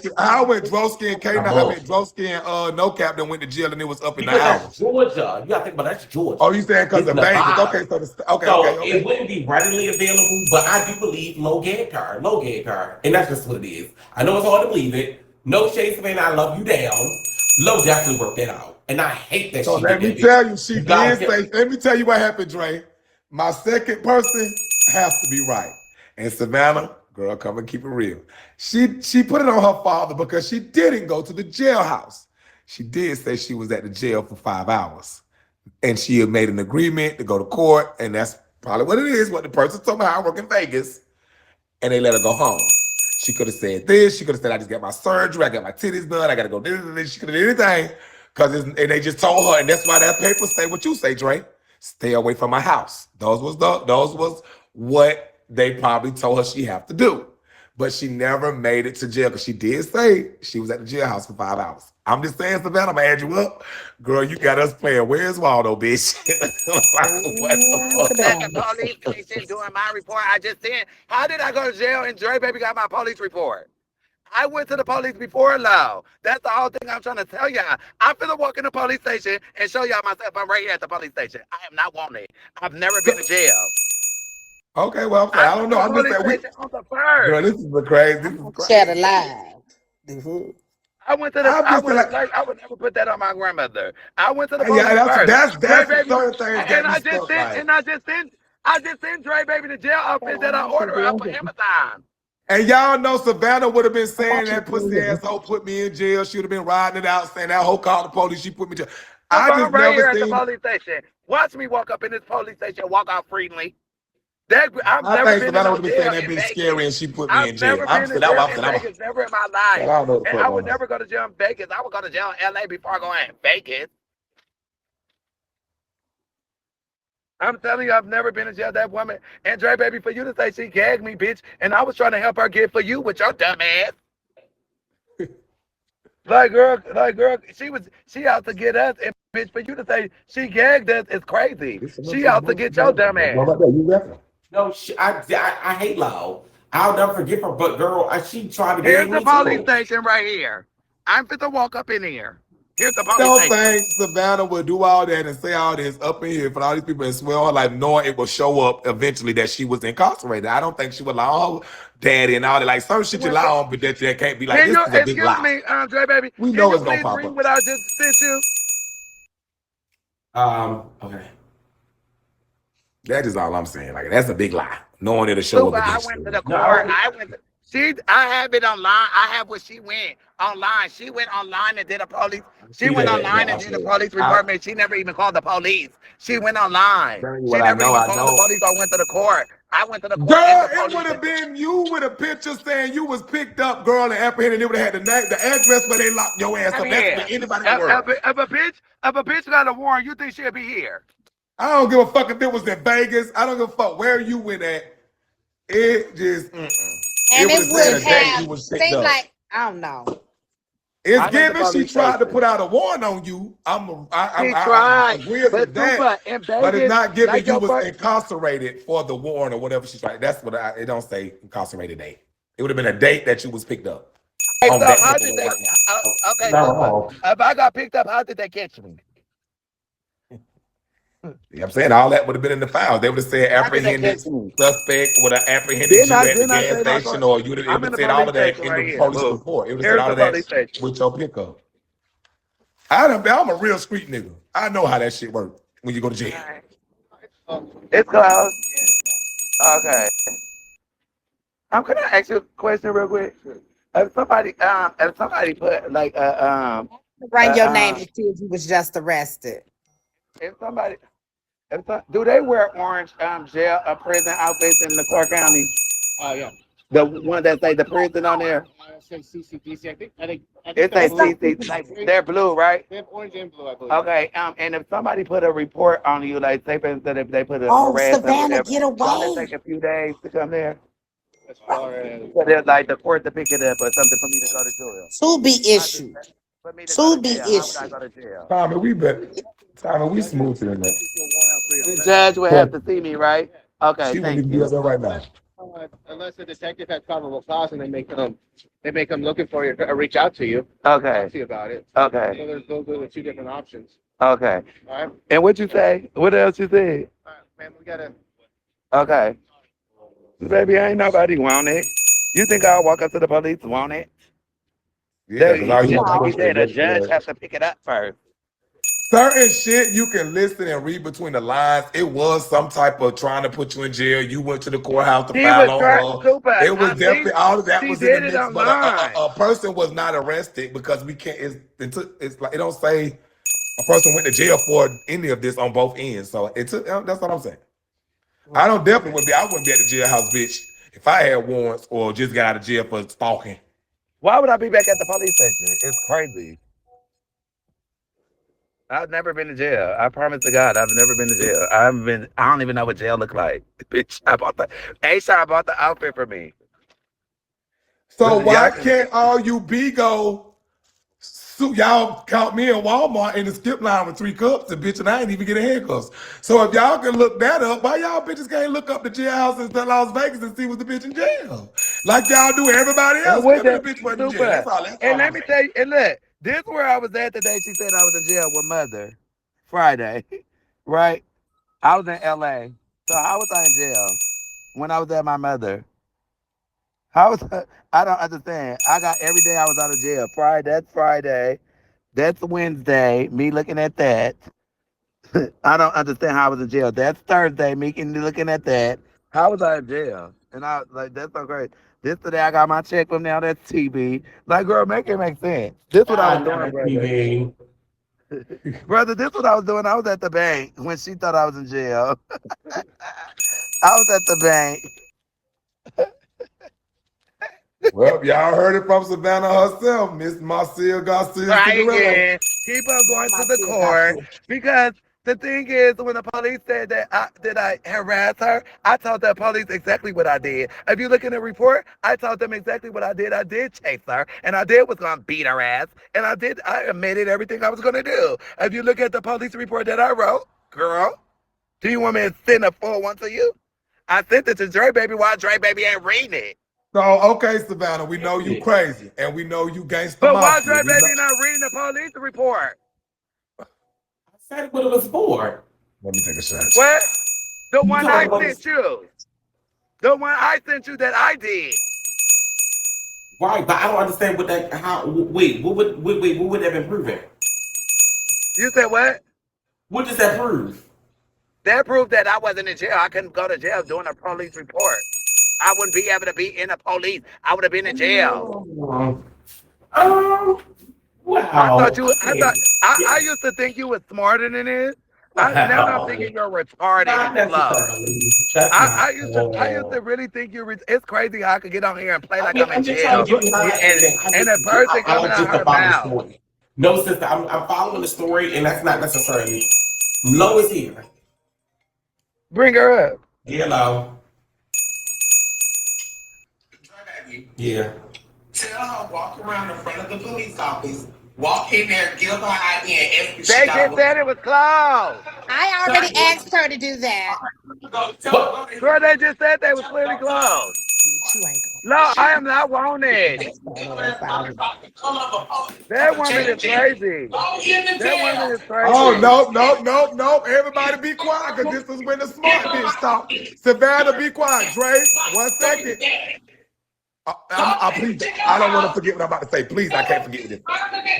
Drosky and K9, a I mean month. Drosky and No Captain went to jail and it was up in the Because that's hours. Georgia. You gotta think about that's Oh, Georgia. you saying because It's of Vegas? Nevada. Okay, so So okay. it wouldn't be readily available, but I do believe low gag car. And that's just what it is. I know it's hard to believe it. No shade, Savannah, I love you down. Low definitely worked that out. And I hate that So she did let me that. tell you, she You gotta did get say. Let me tell you what happened, Dre. My second person has to be right. And Savannah, girl, come and keep it real. She put it on her father because she didn't go to the jailhouse. She did say she was at the jail for 5 hours, and she had made an agreement to go to court, and that's probably what it is. What the person told me, I work in Vegas, and they let her go home. She could have said this. She could have said, I just got my surgery. I got my titties done. I got to go this. She could have did anything. And they just told her. And that's why that paper say what you say, Dre. Stay away from my house. Those was what they probably told her she have to do. But she never made it to jail because she did say she was at the jailhouse for 5 hours. I'm just saying, Savannah, I'm gonna add you up. Girl, you got us playing. Where's Waldo, bitch? What the Ooh, I fuck? was at the Savannah. police station doing my report. I just sent. How did I go to jail and Dre baby got my police report? I went to the police before law. That's the whole thing I'm trying to tell y'all. I'm finna walk in the police station and show y'all myself. I'm right here at the police station. I am not wanted. I've never been to jail. Okay, well, I'm saying, I I went don't to know. the I'm just police saying, station on the girl, first. this is the crazy. This I'm is gonna chat crazy. alive. The I went to the. I'm I just would like, like. I would never put that on my grandmother. I went to the yeah, police first. Dre that's the baby, certain things got and me I just stuck. sent. Like, And I just sent. I just sent Dre baby to jail outfit that I ordered off of Amazon. and y'all know Savannah would have been saying watch it. that pussy asshole put me in jail. She would have been riding it out, saying that whole called the police. She put me in jail. Look, I I'm just right never here at the seen. police station. Watch me walk up in this police station, walk out freely. That I've I never think been in Savannah no would have been saying jail that in bitch Vegas. scary, and she put me I've in jail. never I'm been saying in that. jail I'm in saying I'm. Vegas, never in my I life. don't know the And fuck I would going on. never go to jail in Vegas. I would go to jail in LA before I go in Vegas. I'm telling you, I've never been in jail. That woman, and Dre, baby, for you to say she gagged me, bitch, and I was trying to help her get for you with your dumb ass. Like girl, she out to get us, and bitch, for you to say she gagged us is crazy. This is what She you out to want to get your dumb know. ass. What about that? You reckon? no. I hate loud. I'll never forgive her. But girl, she tried to Here's gag the me police too. station right here. I'm fit to walk up in here. Here's the I police don't station. think Savannah would do all that and say all this up in here for all these people and swear on her life, knowing it will show up eventually that she was incarcerated. I don't think she would lie on her daddy and all that. Like some shit you lie on, but that can't be like Can this you is a big excuse lie. me, Dre, baby? We Can know you it's gonna please pop read up. what I just sent you? Okay. That is all I'm saying. Like that's a big lie, knowing it'll show up Super, I went to eventually. the court. No. I have it online. I have what she went online. She went online and did a police. I She see went that. online and did a police report. Man, she never even called the police. She went online. Telling you She what I never know. even I called the know. police or went to the court. I went to the court and Girl, the it police. would have been you with a picture saying you was picked up, girl, and apprehended. It would have had the name, the address where they locked your ass I'm up. That's for here. anybody in the world. If a bitch got a warrant, you think she'll be here? I don't give a fuck if it was in Vegas. I don't give a fuck where you went at. It just, it And would it have said would a date have you was picked seemed up. like I don't know. It's I'm in the given she police tried to station. put out a warrant on you. She I'm tried, agreeable to but that, super in but it's Vegas, not given like you your was first. incarcerated for the warrant or whatever she's like. That's what it don't say incarcerated date. It would have been a date that you was picked up Picked on up. that How did particular they? right now. Okay, super. No. If I got picked up, how did they catch me? You know what I'm saying? All that would have been in the files. They would have said How did they apprehended catch me? suspect would have apprehended you at the Didn't I gas say like station, or it I'm would in have the said all police of that station in the right here. police Boo. report. It would have said Here's all the of that police station. with your pickup. I'm a real street nigga. I know how that shit works when you go to jail. It's closed. Okay. Can I ask you a question real quick? if somebody put like Rang your uh, name um, and said you was just arrested. if somebody, do they wear orange jail prison outfits in the Clark County? Yeah. The one that say the prison on there. Say CCDC. I think It they're say It's blue. not CC, like they're blue, right? They have orange and blue, I believe. Okay, and if somebody put a report on you, like say for instance, if they put a oh, harassment, Savannah, whatever, get don't it away. take a few days to come there? As far as So there's like the court to pick it up or something for me to go to jail. To be I just issued. for me to go To to be jail. How would I issued. go to jail? Tommy, Tommy, we smooth in that. The judge would have But to see me, right? Okay, she wouldn't thank even be you. up there right now. unless the detective has probable cause and they may come looking for you or reach out to you, Okay, talk to you about it. okay, So those are the two different options. okay. All right. And what you say? What else you said? All right, man. We gotta. Okay, baby, ain't nobody want it. You think I'll walk up to the police want it? Yeah, because all you have to Like No. you push is said, a judge has to pick it up first. certain shit you can listen and read between the lines. It was some type of trying to put you in jail. You went to the courthouse to She file was trying on her. super. It was I definitely think all of that she was in the did it mix, but online. a person was not arrested because we can't. It's like it don't say a person went to jail for any of this on both ends. So it took. That's what I'm saying. I don't definitely would be. I wouldn't be at the jailhouse, bitch, if I had warrants or just got out of jail for stalking. Why would I be back at the police station? It's crazy. I've never been to jail. I promise to God, I've never been to jail. I haven't been. I don't even know what jail look like. Bitch, I bought the. A-Shot bought the outfit for me. So But y'all why can. can't all you Bigo y'all caught me in Walmart in the skip line with 3 cups and bitch and I ain't even getting handcuffs. So if y'all can look that up, why y'all bitches can't look up the jailhouse in Las Vegas and see what's the bitch in jail? Like y'all do everybody And else. with Tell me the that, bitch wasn't in jail. super. That's And all let I'm me saying. tell you. And look, this where I was at the day she said I was in jail with mother. Friday, right? I was in LA. So how was I in jail when I was at my mother? How was I don't understand. I got every day I was out of jail. Friday, that's Friday. That's Wednesday. Me looking at that. I don't understand how I was in jail. That's Thursday. Me looking at that. How was I in jail? And I was like, that's so great. This today I got my check from now. That's TV. Like, girl, make it make sense. This what I was God damn doing, it, brother. TV. Brother, this what I was doing. I was at the bank when she thought I was in jail. I was at the bank. Well, y'all heard it from Savannah herself, Miss Marcia Garcia Try Cinderella. again. Keep on Yes, going to my the dear, got court you. because the thing is, when the police said that did I harass her, I told the police exactly what I did. If you look in the report, I told them exactly what I did. I did chase her, and I did was gonna beat her ass, and I did. I admitted everything I was gonna do. If you look at the police report that I wrote, girl, do you want me to send a full one to you? I sent it to Dre Baby while Dre Baby ain't reading it. So, okay, Savannah, we know you Yeah. crazy and we know you gangster But why mafia. Dre Baby not reading the police report? I said what it was for. Let me take a shot. What? The You one told I me what sent it's you. The one I sent you that I did. right, but I don't understand what that how wait, what would that been proven? You said what? What does that prove? That proved that I wasn't in jail. I couldn't go to jail doing a police report. I wouldn't be able to be in the police. I would have been in jail. Um, um I thought wow. you. I Okay. thought. I, Yeah. I used to think you was smarter than this. Now I'm Wow. thinking you're retarded Not and slow. necessarily. That's I, not. I used to. I used to really think you. It's crazy how I could get on here and play I like mean, I'm in I'm just trying to jail, give you yeah, highlight, and then and a person I coming don't out just her follow the mouth. story. No, sister, I'm following the story, and that's not necessarily. Low is here. Bring her up. Hello. Yeah. Tell her walk around in front of the police office, walk in there, give her ID, and ask if she They got just a. said it was closed. I already asked her to do that. But Girl, they just said they was clearly closed. Bitch, you ain't gonna. No, I am not wanted. Don't start on us out here. That woman is crazy. That woman is Oh, crazy. no, no, no, no. Everybody be quiet because this is when the smart bitch talk. Savannah, be quiet. Dre, 1 second. Please, I don't want to forget what I'm about to say. Please, I can't forget this.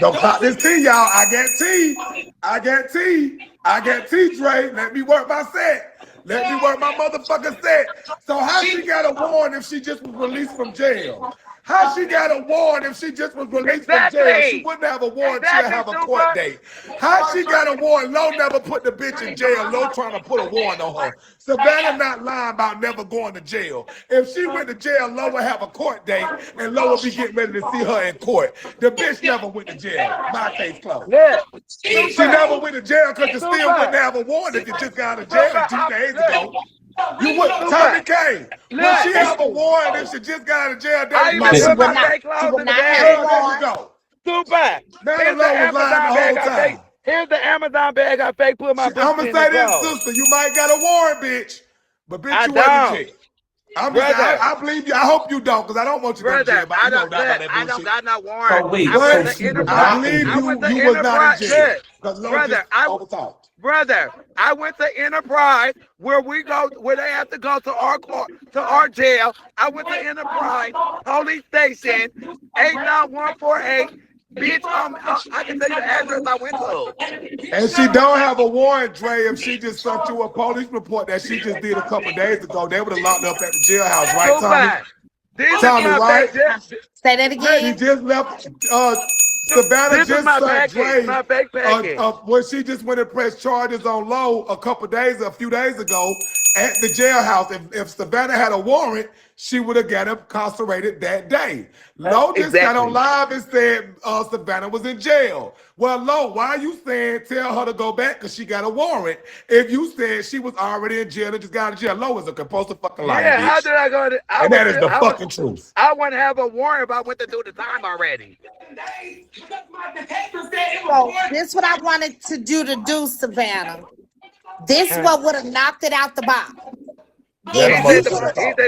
Don't clock this tea, y'all. I got tea. I got tea. I got tea, Dre. Let me work my set. Let me work my motherfucking set. So how she got a warrant if she just was released from jail? How she got a warrant if she just was released from jail? She wouldn't have a warrant. She'll have a court date. How she got a warrant? Lo never put the bitch in jail. Lo trying to put a warrant on her. Savannah not lying about never going to jail. If she went to jail, Lo would have a court date, and Lo would be getting ready to see her in court. The bitch never went to jail. My case closed. Look, She never went to jail because you still wouldn't have a warrant if you just got out of jail 2 days ago. You would Tommy K. Would she have a warrant if she just got out of jail? I even No, she put would my not. fake She clothes would in the not have bag. a There you warrant. go. Super. Man, Here's Lo the was lying Amazon the whole bag I time. fake. Here's the Amazon bag I fake put my I'm boots gonna in say and this, clothes. sister. You might got a warrant, bitch. But bitch, I you went to don't. jail. I'm just, Brother. I believe you. I hope you don't, because I don't want you to go to jail. Brother, But I you know don't not about look, that I don't bullshit. got no warrant. So wait, I went so But to she was I Enterprise. not in believe I jail. went to you was not in Enterprise. jail. Look, Because Lo brother, just overtalked. brother, I went to Enterprise where they have to go to our court, to our jail. I went to Enterprise Police Station, 89148. Bitch, I can tell you the address I went to. And she don't have a warrant, Dre. If she just sent you a police report that she just did a couple days ago, they would have locked her up at the jailhouse, right, So Tommy? bad. This is Tommy, my right? bag. Say that She again. just left. Savannah This is just my sent package, Dre my fake package. when she just went and pressed charges on Lowe a few days ago at the jailhouse. If Savannah had a warrant, she would have got incarcerated that day. Lowe just got on Exactly. live and said Savannah was in jail. Well, Lowe, why are you saying tell her to go back because she got a warrant if you said she was already in jail and just got out of jail? Lowe is a compulsive fucking liar, Yeah, how bitch. did I go to? And that is the fucking truth. I wouldn't have a warrant if I went to do the time already. So this what I wanted to do, Savannah. This what would have knocked it out the box. Let He a said, motherfucker talk.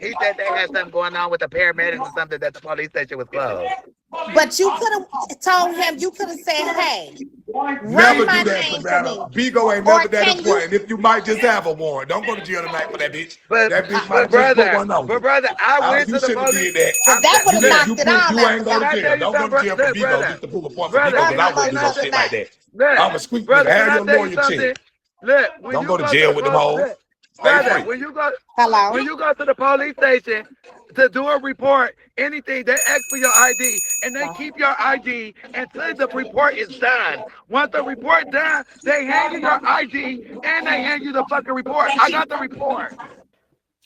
he said they had something going on with the paramedics or something that the police station was closed. But you could have told him, you could have said, hey, Never run do my that, name for Savannah. me. Bigo ain't Or never that can you, important. If you might just have a warrant, don't go to jail tonight for that bitch. But That bitch but might just put brother, one on you. I went You to the shouldn't have police. did that. because that would have knocked it all You out ain't the go Can to I box. tell jail. you Don't go something, to jail for look, Bigo brother? just to prove a point for Brother, Bigo Run because can my I I tell wouldn't you do no motherfucking shit something? like name. that. Look, I'm a squeak nigga. brother, can Have I your tell you lawyer something? check. Look, when Don't you go to go to jail the with them hoes. look, Stay brother, free. Hello? when you go to the police station to do a report, anything, they ask for your ID and they Hello? keep your ID until the report is done. Once the report done, they hand you your ID and they hand you the fucking report. I got the report.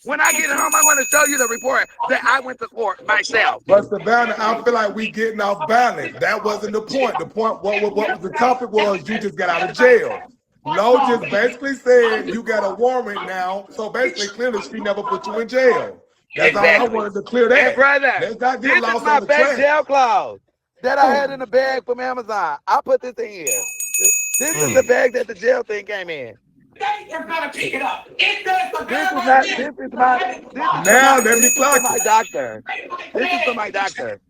When I get home, I'm going to show you the report that I went to court myself. But Savannah, I feel like we getting off balance. That wasn't the point. The point, what was the topic was you just got out of jail. Lo just basically said you got a warrant now. So basically, clearly, she never put you in jail. That's all I Exactly. wanted to clear And that. brother, Let's not get this is lost my on the fake track. jail clothes that I had in the bag from Amazon. I put this in here. This is the bag that the jail thing came in. They are gonna pick it up. It does the This is very not. again. Now, let me This is for clock my it. doctor. This is for my doctor.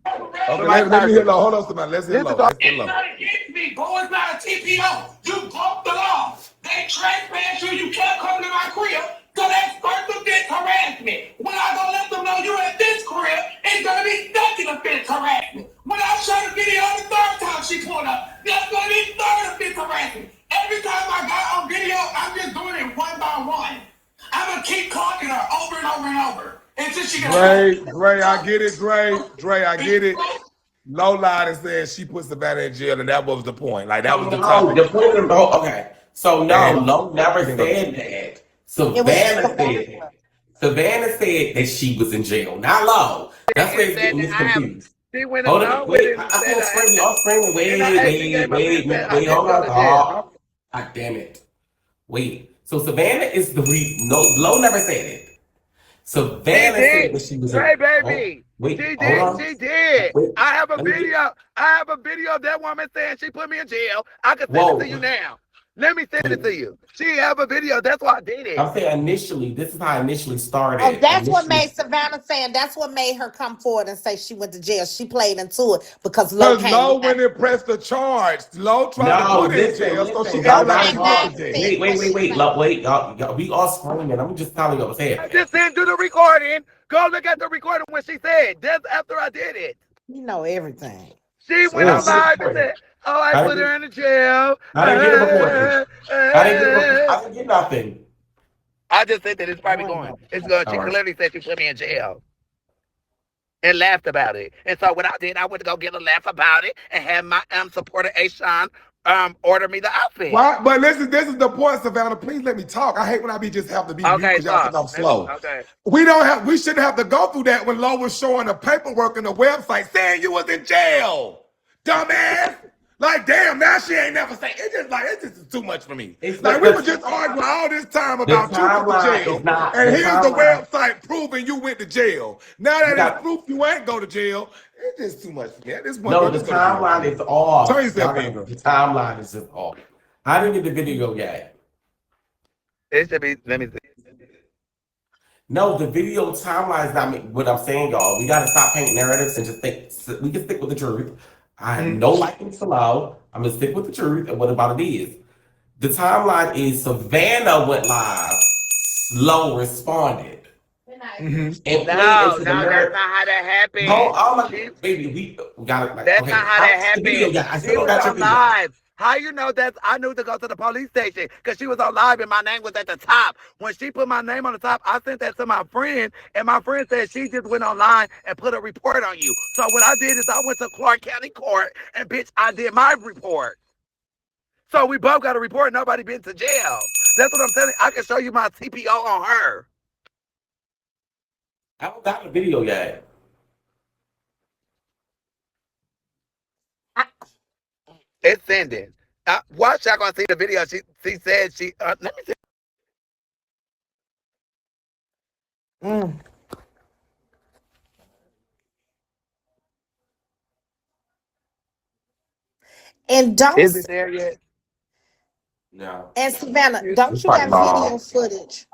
For Okay, my let me hear surgery. low. Hold on, Savannah. Let's hear This is low. all. Let's hear It's low. not against me, boy. It's not a TPO. You broke the law. They trespassed you. You can't come to my crib. So that's first offense harassment. When I go let them know you're at this crib, it's gonna be second offense harassment. When I show the video the third time she pulled up, that's gonna be third offense harassment. Every time I got on video, I'm just doing it one by one. I'm gonna keep calling her over and over and over until she gets Dre, I get it, Dre, I get it. Low lied and said she put Savannah in jail, and that was the point. Like that was the No, topic. the point of the okay. So no, And- Lo never said that. Savannah said that she was in jail, not Lo. That's where it's getting confused. She went Hold along on, with wait. it and I'm said screaming. I'm screaming. and I actually gave my bitch that I Wait. didn't Hold go on. to jail. God damn it. Wait. So Savannah is the no. Lo never said it. Savannah said that she was in. Hey, baby. Wait. She Hold on. did. She did. Wait, I have a let me get- video. I have a video of that woman saying she put me in jail. I can send Whoa. it to you now. Let me send it to you. She have a video. That's why I did it. I'm saying initially, this is how I initially started. Oh, that's what Initially- made Savannah saying, that's what made her come forward and say she went to jail. She played into it because Lo Because came. Lo went and pressed the charge. Lo tried to No, put her in listen, jail, so she listen. got Lo like came she back went to and jail. said what she Wait. said. Wait, y'all, we all screaming. I'm just telling you what was I happening. just didn't do the recording. Go look at the recording when she said. That's after I did it. You know everything. She went on live and said, "Oh, I put her in the jail." I didn't get a recording. I didn't get nothing. I just said that it's probably going. It's going. She All right. clearly said she put me in jail. and laughed about it. And so what I did, I went to go get a laugh about it and have my supporter Ashawn order me the outfit. Why? But listen, this is the point, Savannah. Please let me talk. I hate when I be just have to be mute Okay, because y'all think talk. I'm slow. Okay. We don't have. We shouldn't have to go through that when Lo was showing the paperwork in the website saying you was in jail, dumbass. Like, damn, now she ain't never say it's just too much for me. It's Like we were just arguing all this time the about you went to timeline jail, is not and the here's the timeline. website proving you went to jail. Now You that is got proof you ain't go to jail. It's just too much for me. At this point, no. bro, The just go to jail. timeline is Turn off. yourself Y'all in, got bro. the timeline is just off. I didn't get the video yet. It should be. Let me see. No, the video timeline is not what I'm saying, y'all. We gotta stop painting narratives and just think we can stick with the truth. I have no liking to Slow. I'm gonna stick with the truth and what about it is. The timeline is Savannah went live, Slow responded. And played No, into the no, that's narrative. not how that No, happened. oh my She, baby, we gotta like that's not okay. how I that watched the video, happened. yeah. I still She don't was got your on video. live. How you know that? I knew to go to the police station because she was on live and my name was at the top. When she put my name on the top, I sent that to my friend, and my friend said she just went online and put a report on you. So what I did is I went to Clark County Court and bitch, I did my report. So we both got a report. Nobody been to jail. That's what I'm telling you. I can show you my TPO on her. I don't got the video yet. I, It's sending. Watch, y'all gonna see the video. She said she. Let me see. mm. And don't Is s- it there yet? No. and Savannah, It's don't you like got no. video footage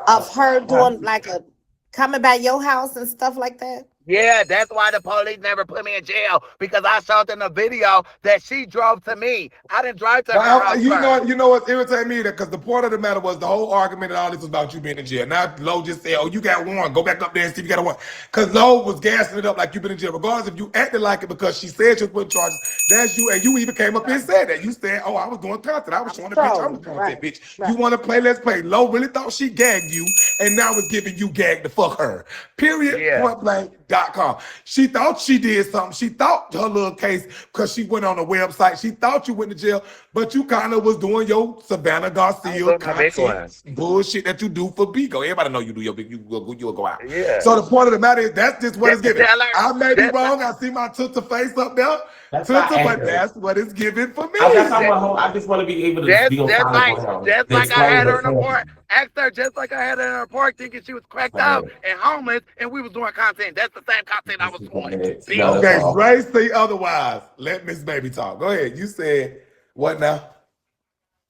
of her doing like a coming by your house and stuff like that? Yeah, that's why the police never put me in jail because I showed them the video that she drove to me. I didn't drive to But her house first. you know what's irritating me? Because the point of the matter was the whole argument and all this was about you being in jail. Now Lo just said, "Oh, you got one. Go back up there and see if you got a warrant." Because Lo was gassing it up like you've been in jail, regardless if you acted like it because she said she was putting charges. That's you, and you even came up here and said that. You said, "Oh, I was doing content. I was showing the bitch I'm the Trolling, content right? bitch. You Right. want to play? Let's play." Lo really thought she gagged you, and now it's giving you gag to fuck her. Period. Yeah. Point blank.com. She thought she did something. She thought her little case because she went on the website. She thought you went to jail, but you kind of was doing your Savannah I was Garcia doing my big content one. bullshit that you do for Bigo. Everybody know you do your big. You will go out. Yeah. So the point of the matter is that's just what it's giving. Tell her. I may be That's wrong. I see my tutor face up there, That's not tutor, but accurate. that's what it's giving for I guess me. I just want to be able to Just, be on just solid like, ground. just To like I explain had her what's in the park. happening. Asked her just like I had her in her park, thinking she was cracked out Right. and homeless, and we was doing content. That's the same content I This was is doing. it. No, Bitch. that's Okay, all. Ray say otherwise. Let Miss Baby talk. Go ahead. You said what now?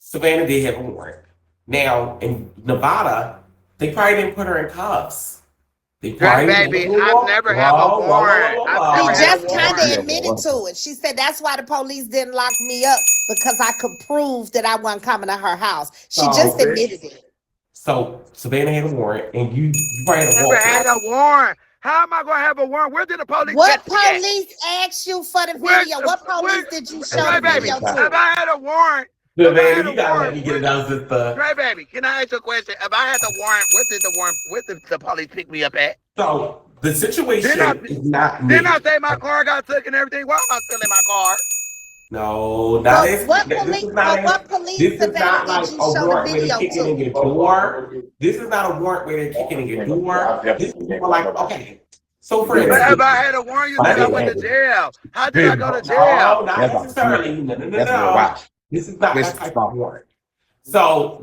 Savannah did have a warrant. Now in Nevada, they probably didn't put her in cuffs. They Dre, probably made baby, her I've walk. never have a warrant. I've She never had a just kind of warrant. admitted to it. She said that's why the police didn't lock me up because I could prove that I wasn't coming to her house. She just So admitted it. Savannah had a warrant, and you probably had a Never walk had for a warrant. How am I gonna have a warrant? Where did the police What catch me at? police asked you for the Where, video? What where, police did you show Dre, the baby, video it. if to? I had a warrant, if I had Savannah, a you gotta let warrant, me get it out, sister. Dre, baby, can I ask you a question? If I had the warrant, where did the police pick me up at? So the Didn't I, situation is not didn't I me. say my car got took and everything? Why am I still in my car? No, not But this. what This police? is not But a. what police, This is Savannah, not did like you a show the warrant where they video kick in and to? get door. This is not a warrant where they're kicking and get door. This is more like okay. So for But if instance, I had a warrant, you not said I this. went to jail. How did I go to No, jail? not necessarily. No. This is not that type of warrant. So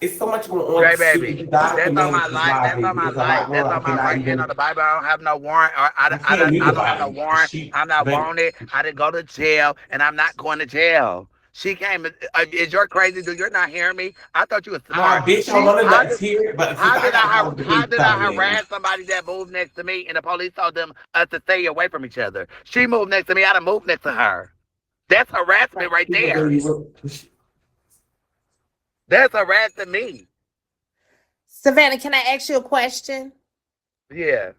it's so much going on. Dre, Super, baby, you gotta that's on manage my this life. live, That's on baby. my It's a lot life. going That's on. I on my cannot right hand on even. the Bible. I don't have no warrant, or I can't mute I don't have no nobody. warrant. I'm not wanted. I didn't go to jail, and I'm not going to jail. She came. Is you're crazy? Do you're not hearing me? I thought you were smart. Bitch, I She want to how nuts did here, but since I gotta call the how police did out I here. harass somebody that moved next to me, and the police told them to stay away from each other? She moved next to me. I done moved next to her. That's harassment right there. That's harassing me. Savannah, can I ask you a question? Yeah.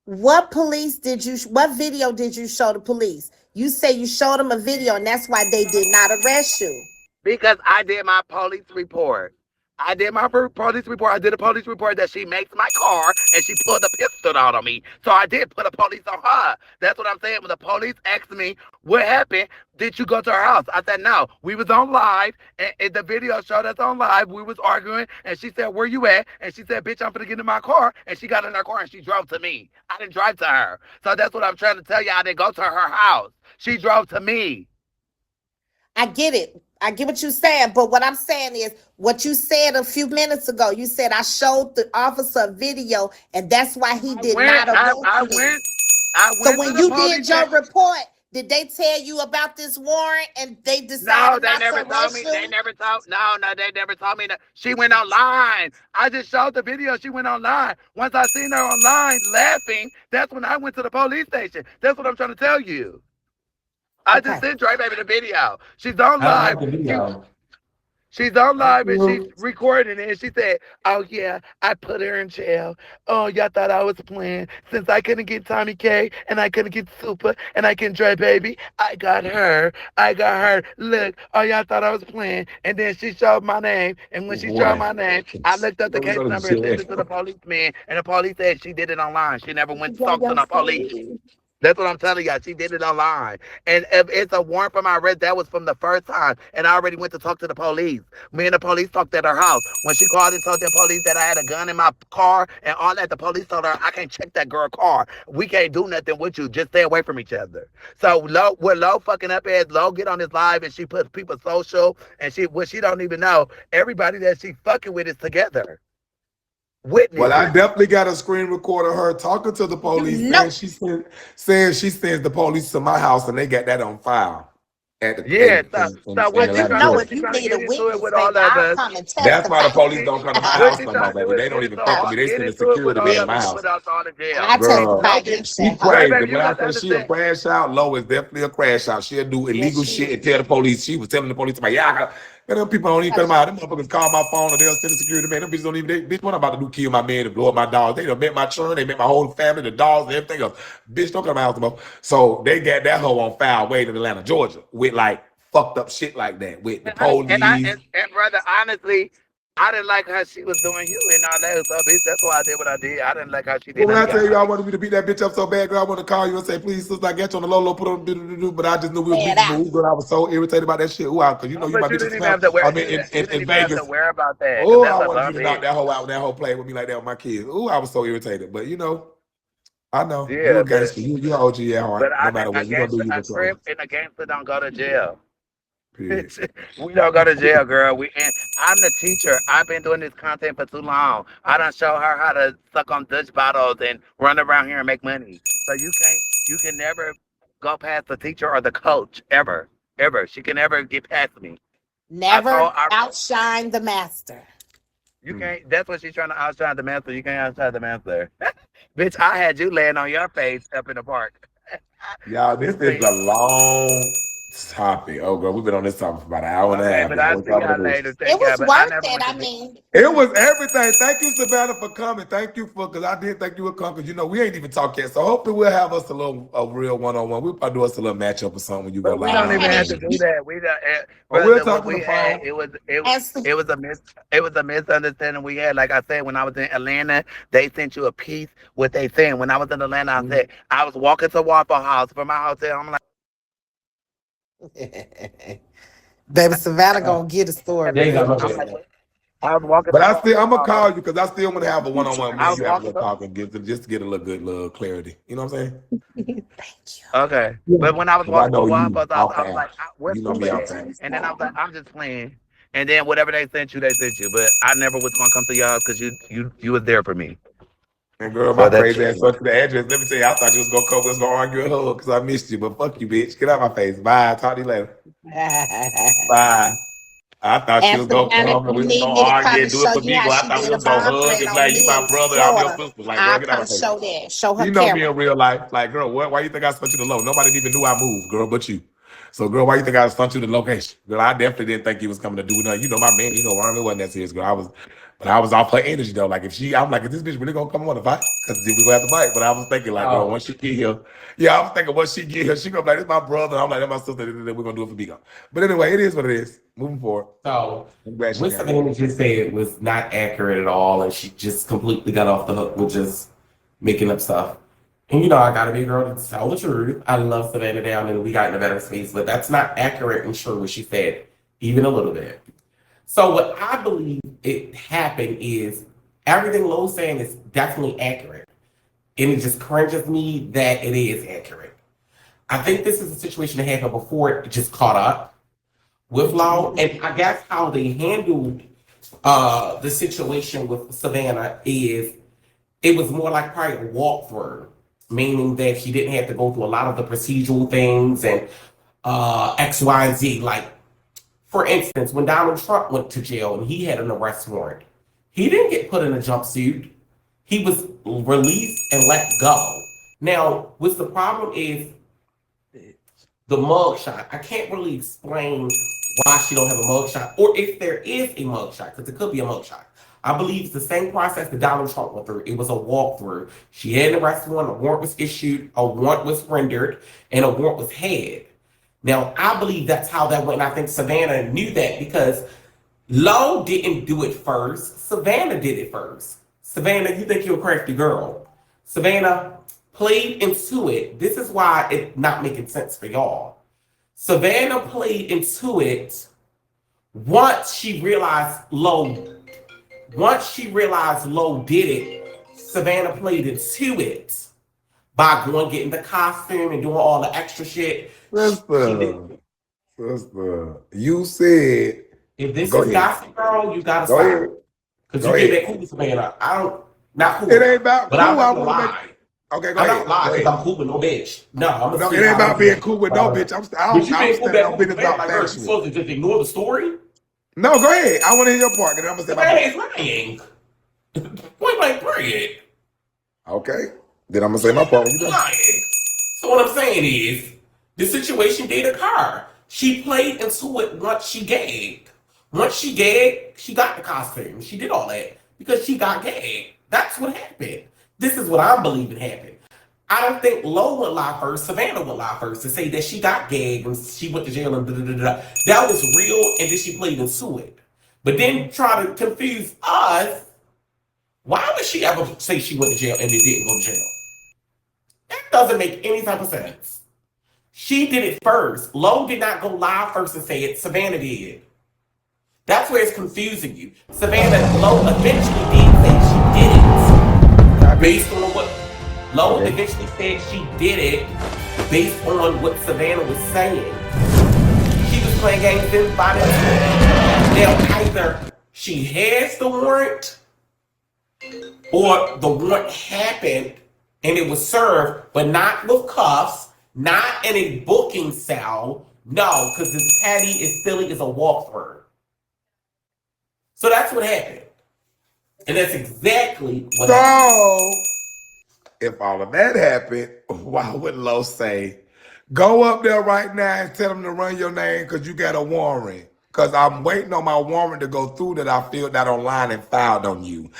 What police did you? What video did you show the police? You say you showed them a video, and that's why they did not arrest you. Because I did my police report. I did my police report. I did a police report that she makes my car and she pulled a pistol out on me. So I did put a police on her. That's what I'm saying. When the police asked me what happened, did you go to her house? I said no. We was on live, and the video showed us on live. We was arguing, and she said, "Where you at?" And she said, "Bitch, I'm gonna get in my car." And she got in her car and she drove to me. I didn't drive to her. So that's what I'm trying to tell you. I didn't go to her house. She drove to me. I get it. I get what you're saying, but what I'm saying is what you said a few minutes ago. You said I showed the officer a video, and that's why he I did went. not I arrest you. went. I So went to when the you police did your station. report, did they tell you about this warrant and they No, decided they not to never told arrest me. They you? never told. No, no, they never told me that. She went online. I just showed the video. She went online. Once I seen her online laughing, that's when I went to the police station. That's what I'm trying to tell you. I just Okay. sent Dre Baby the video. She's on I don't live. have the video. She's on Thank live and she's you. recording it. And she said, "Oh yeah, I put her in jail. Oh, y'all thought I was playing. Since I couldn't get Tommy K and I couldn't get Super and I can Dre Baby, I got her. I got her. Look, oh y'all thought I was playing." And then she showed my name. And when she showed Boy. my name, I looked up the When we case go to number and sent it to the jail. policeman. And the police said she did it online. She never went to Yeah, talk to your the police. story. That's what I'm telling y'all. She did it online. And if it's a warrant for my arrest, that was from the first time. And I already went to talk to the police. Me and the police talked at her house. When she called and told the police that I had a gun in my car and all that, the police told her, "I can't check that girl car. We can't do nothing with you. Just stay away from each other." So Lo, what Lo fucking up is, Lo get on this live and she puts people social and what she don't even know, everybody that she fucking with is together. Well, I Witnesses. definitely got a screen recorder of her talking to the You police, know. saying she sends the police to my house, and they got that on file at the Yeah, so in Well, you Atlanta, know, what if Georgia. she you trying to need a get into it witness, with all baby, of I'll us. come and That's why testify. the What police she don't come to my what house she no more, trying to do baby. is They don't get even into fuck with me. They get send the into it with security man all to of my us house. without all the jail. I Girl, testify No, get against she that hoe. Dre crazy. baby, you When I got to say she a understand. crash out, Low is definitely a crash out. She'll do Yes, illegal she shit is. and tell the police. She was telling the police, about, yeah, them people don't even come out. Them motherfuckers call my phone or they'll send the security man. Them bitches don't even, bitch, what I'm about to do, kill my man and blow up my dogs. They done met my children, they met my whole family, the dogs and everything else. Bitch, don't come to my house no more. So they got that hoe on file way in Atlanta, Georgia, with like fucked up shit like that, with the police. And brother, honestly, I didn't like how she was doing you and all that stuff, bitch. That's why I did what I did. I didn't like how she did Well, when none I of tell you y'all. I wanted me to beat that bitch up so bad, girl, I want to call you and say, please, sister, I got you on the low, put on but I just knew we was Lay it beating the out. move, girl. I was so irritated about that shit. Ooh, because you know Oh, you my but you bitch didn't at even the have to time. wear. I mean, You didn't in even have to Vegas. worry about that, cause Oh, that's I a wanted bum you to knock bitch. that hoe out with that whole playing with me like that with my kids. Ooh, I was so irritated. But you know, I know you Yeah, a gangster. You an OG at but heart. No I matter a what, you gonna do gangster, you a what's wrong. crip, and a gangster don't go to jail. Period. We don't go to jail, girl. And I'm the teacher. I've been doing this content for too long. I done show her how to suck on Dutch bottles and run around here and make money. So you can never go past the teacher or the coach ever, ever. She can never get past me. I Never told I outshine the master. You Hmm. can't. That's what she's trying to outshine the master. You can't outshine the master. Bitch, I had you laying on your face up in the park. Y'all, this is See? a long topic. Oh, girl, we've been on this topic for about an hour and a Okay, half. but Y'all, I'll what see y'all want y'all to do? later. It Take care. was But I worth never it. went to I jail. mean, It was everything. Thank you, Savannah, for coming. Thank you for because I did think you would come because you know we ain't even talked yet. So hopefully we'll have us a real one-on-one. We'll probably do us a little matchup or something when you go But we live don't on even have IG. to okay. do that. We don't, Or we'll brother. talk What on the we had, phone. And so, it was a it was a misunderstanding we had. Like I said, when I was in Atlanta, they sent you a piece. What they saying when I was in Atlanta, I Mhm. said I was walking to Waffle House from my hotel. I'm like, baby Savannah Uh, gonna get a story, They ain't got baby. no I'm bad. like, I was walking But to I'm gonna Waffle. call you because I still want to have a one-on-one. Me I and was you have a walking little to talk and just to get a little good little clarity. You know what I'm saying? Thank you. Okay. Yeah. But when I was Because I walking to know you Waffle House, off I the was app. like, where's You know me Super off at? the app. And then I was like, I'm just playing. And then whatever they sent you. But I never was gonna come to your house because you was there for me. And girl, So my that's crazy it. ass fuck the address. Let me tell you, I thought you was gonna come, let's go argue and hug because I missed you. But fuck you, bitch. Get out my face. Bye. Talk to you later. Bye. I thought she And was gonna Savannah, if come and you we was need gonna me to argue come and and do it show for you how people. I she thought we did a was gonna bond hug raid and on like you me my in brother, I'm your Florida, sister. Like, girl, I'll get out come my face. show that. Show her You know me camera. in real life. Like, girl, why you think I sent you the low? Nobody even knew I moved, girl, but you. So, girl, why you think I sent you the location? Girl, I definitely didn't think you was coming to do nothing. You know my man, you know Army wasn't that serious, girl. But I was off her energy though. Like I'm like, is this bitch really gonna come on to fight? Because we gonna have to fight. But I was thinking like, bro, once she get here, I was thinking once she get here, she gonna be like, this my brother. I'm like, that's my sister. We're gonna do it for Bigo. But anyway, it is what it is. Moving forward. So I'm glad she what got it. Savannah just said was not accurate at all, and she just completely got off the hook with just making up stuff. And I gotta be a girl to tell the truth. I love Savannah down, and we got in a better space, but that's not accurate and true what she said, even a little bit. So what I believe it happened is everything Lo's saying is definitely accurate. And it just cringes me that it is accurate. I think this is a situation that happened before it just caught up with Lo. And I guess how they handled the situation with Savannah is it was more like probably a walkthrough, meaning that she didn't have to go through a lot of the procedural things and X, Y, and Z. Like, for instance, when Donald Trump went to jail and he had an arrest warrant, he didn't get put in a jumpsuit. He was released and let go. Now, what's the problem is the mugshot. I can't really explain why she don't have a mugshot, or if there is a mugshot, because it could be a mugshot. I believe it's the same process that Donald Trump went through. It was a walkthrough. She had an arrest warrant, a warrant was issued, a warrant was rendered, and a warrant was had. Now, I believe that's how that went, and I think Savannah knew that because Lo didn't do it first. Savannah did it first. Savannah, you think you're a crafty girl. Savannah played into it. This is why it's not making sense for y'all. Savannah played into it once she realized Lo did it. Savannah played into it by going getting the costume and doing all the extra shit. Sister, you said if this go is ahead. gossip, girl, you gotta Go ahead. stop. Because you get that cool, Savannah. I don't, not cool. It ain't about but cool. I'm I not want gonna to lie. make. Okay, go I'm ahead. not lying Go because ahead. I'm cool with no bitch. No, I'm No, gonna it ain't about being cool with no bitch. I'm But you ain't cool standing back on with business Savannah. about Like, girl, you factual. supposed to just ignore the story? No, go ahead. I want to hear your part, and I'm gonna say my Savannah part. is lying. Point blank, period. Okay. Then I'm gonna say my part when you done. Lying. So what I'm saying is, the situation did occur. She played into it once she gagged. Once she gagged, she got the costume. She did all that because she got gagged. That's what happened. This is what I'm believing happened. I don't think Lo would lie first. Savannah would lie first to say that she got gagged and she went to jail and da. That was real, and then she played into it. But then try to confuse us. Why would she ever say she went to jail and it didn't go to jail? That doesn't make any type of sense. She did it first. Lo did not go live first and say it. Savannah did. That's where it's confusing you. Savannah, Lo eventually did say she did it. Based on what Lo eventually said she did it based on what Savannah was saying. She was playing games in by now either she has the warrant or the warrant happened and it was served, but not with cuffs, not in a booking cell. No, because this Patty is silly as a walkthrough. So that's what happened. And that's exactly what happened. If all of that happened, why would Lo say, go up there right now and tell them to run your name because you got a warrant? Because I'm waiting on my warrant to go through that I filled out online and filed on you.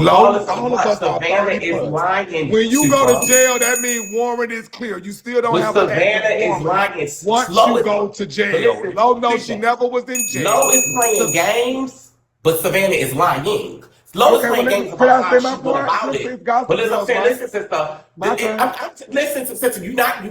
All of us are Savannah 30 is plus. lying. When you go to jail, that means warrant is clear. You still don't have an Savannah active is lying. once you go to jail. Lo knows she never was in jail. Lo is playing games, but Savannah is lying. Lo is playing games about how she went about it. But listen, I'm saying, listen, sister. Listen, sister, you're not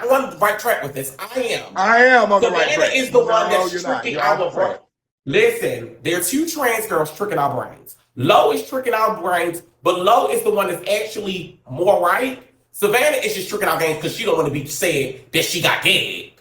on the right track with this. I am. I am on the right track. Savannah is the one that's tricking our brain. Listen, there are two trans girls tricking our brains. Lo is tricking our brains, but Lo is the one that's actually more right. Savannah is just tricking our games because she don't want to be said that she got gagged.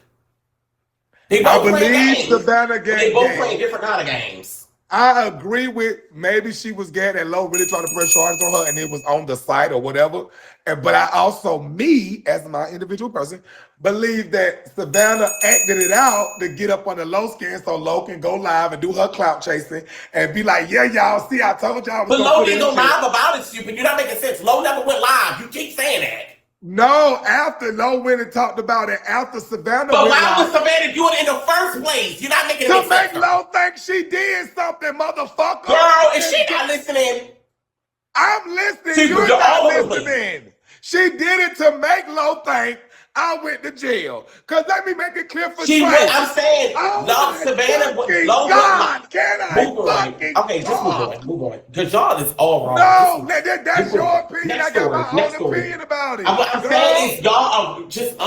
They both playing games. Savannah They both playing different kind of games. I agree with maybe she was gagged and Lo really trying to press charges on her and it was on the site or whatever. But I also, me as my individual person, believe that Savannah acted it out to get up on the Lo skin so Lo can go live and do her clout chasing and be like, yeah, y'all, see, I told y'all I was But gonna Lo put it didn't in go live about it, stupid. You're not making sense. Lo never went live. You keep saying that. No, after Lo went and talked about it, after Savannah But went why live. was Savannah doing it in the first place. You're not making it To make make sense. Lo think she did something, motherfucker. Girl, is she not listening? I'm listening. See, You're you're not all over the place. listening. She did it to make Lo think I went to jail. Cause let me make it clear for She Trey. went, I'm saying, Oh no, my Savannah, fucking Lo God, can I move on. fucking Okay, just talk? move on. Because y'all is all wrong. No, Just- that's your opinion. Next I got story, my next own story. opinion about it. What I'm saying is y'all are just,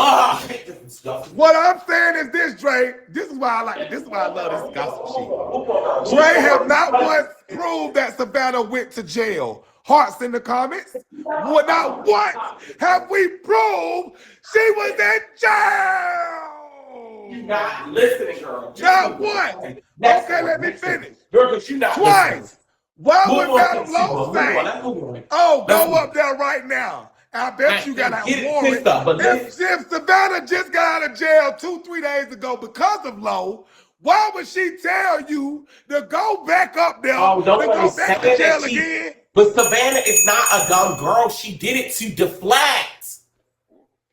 this is disgusting. What I'm saying is this, Dre. This is why I like. This is why I love this gossip shit. Dre have not once proved that Savannah went to jail. Hearts in the comments. Well, not once have we proved she was in jail. You're not listening, girl. Not once. Okay, let me finish. Girl, because you're not Twice. listening. Why Move would on, Madam Super. Lowe Move say, on, let's move on. oh, Let's go move up there right now? I bet you got a Get it, warrant. sister, but If Savannah just got out of jail 2-3 days ago because of Lowe, why would she tell you to go back up there, Oh, to go nobody's back saying to jail that she- again? But Savannah is not a dumb girl. She did it to deflect.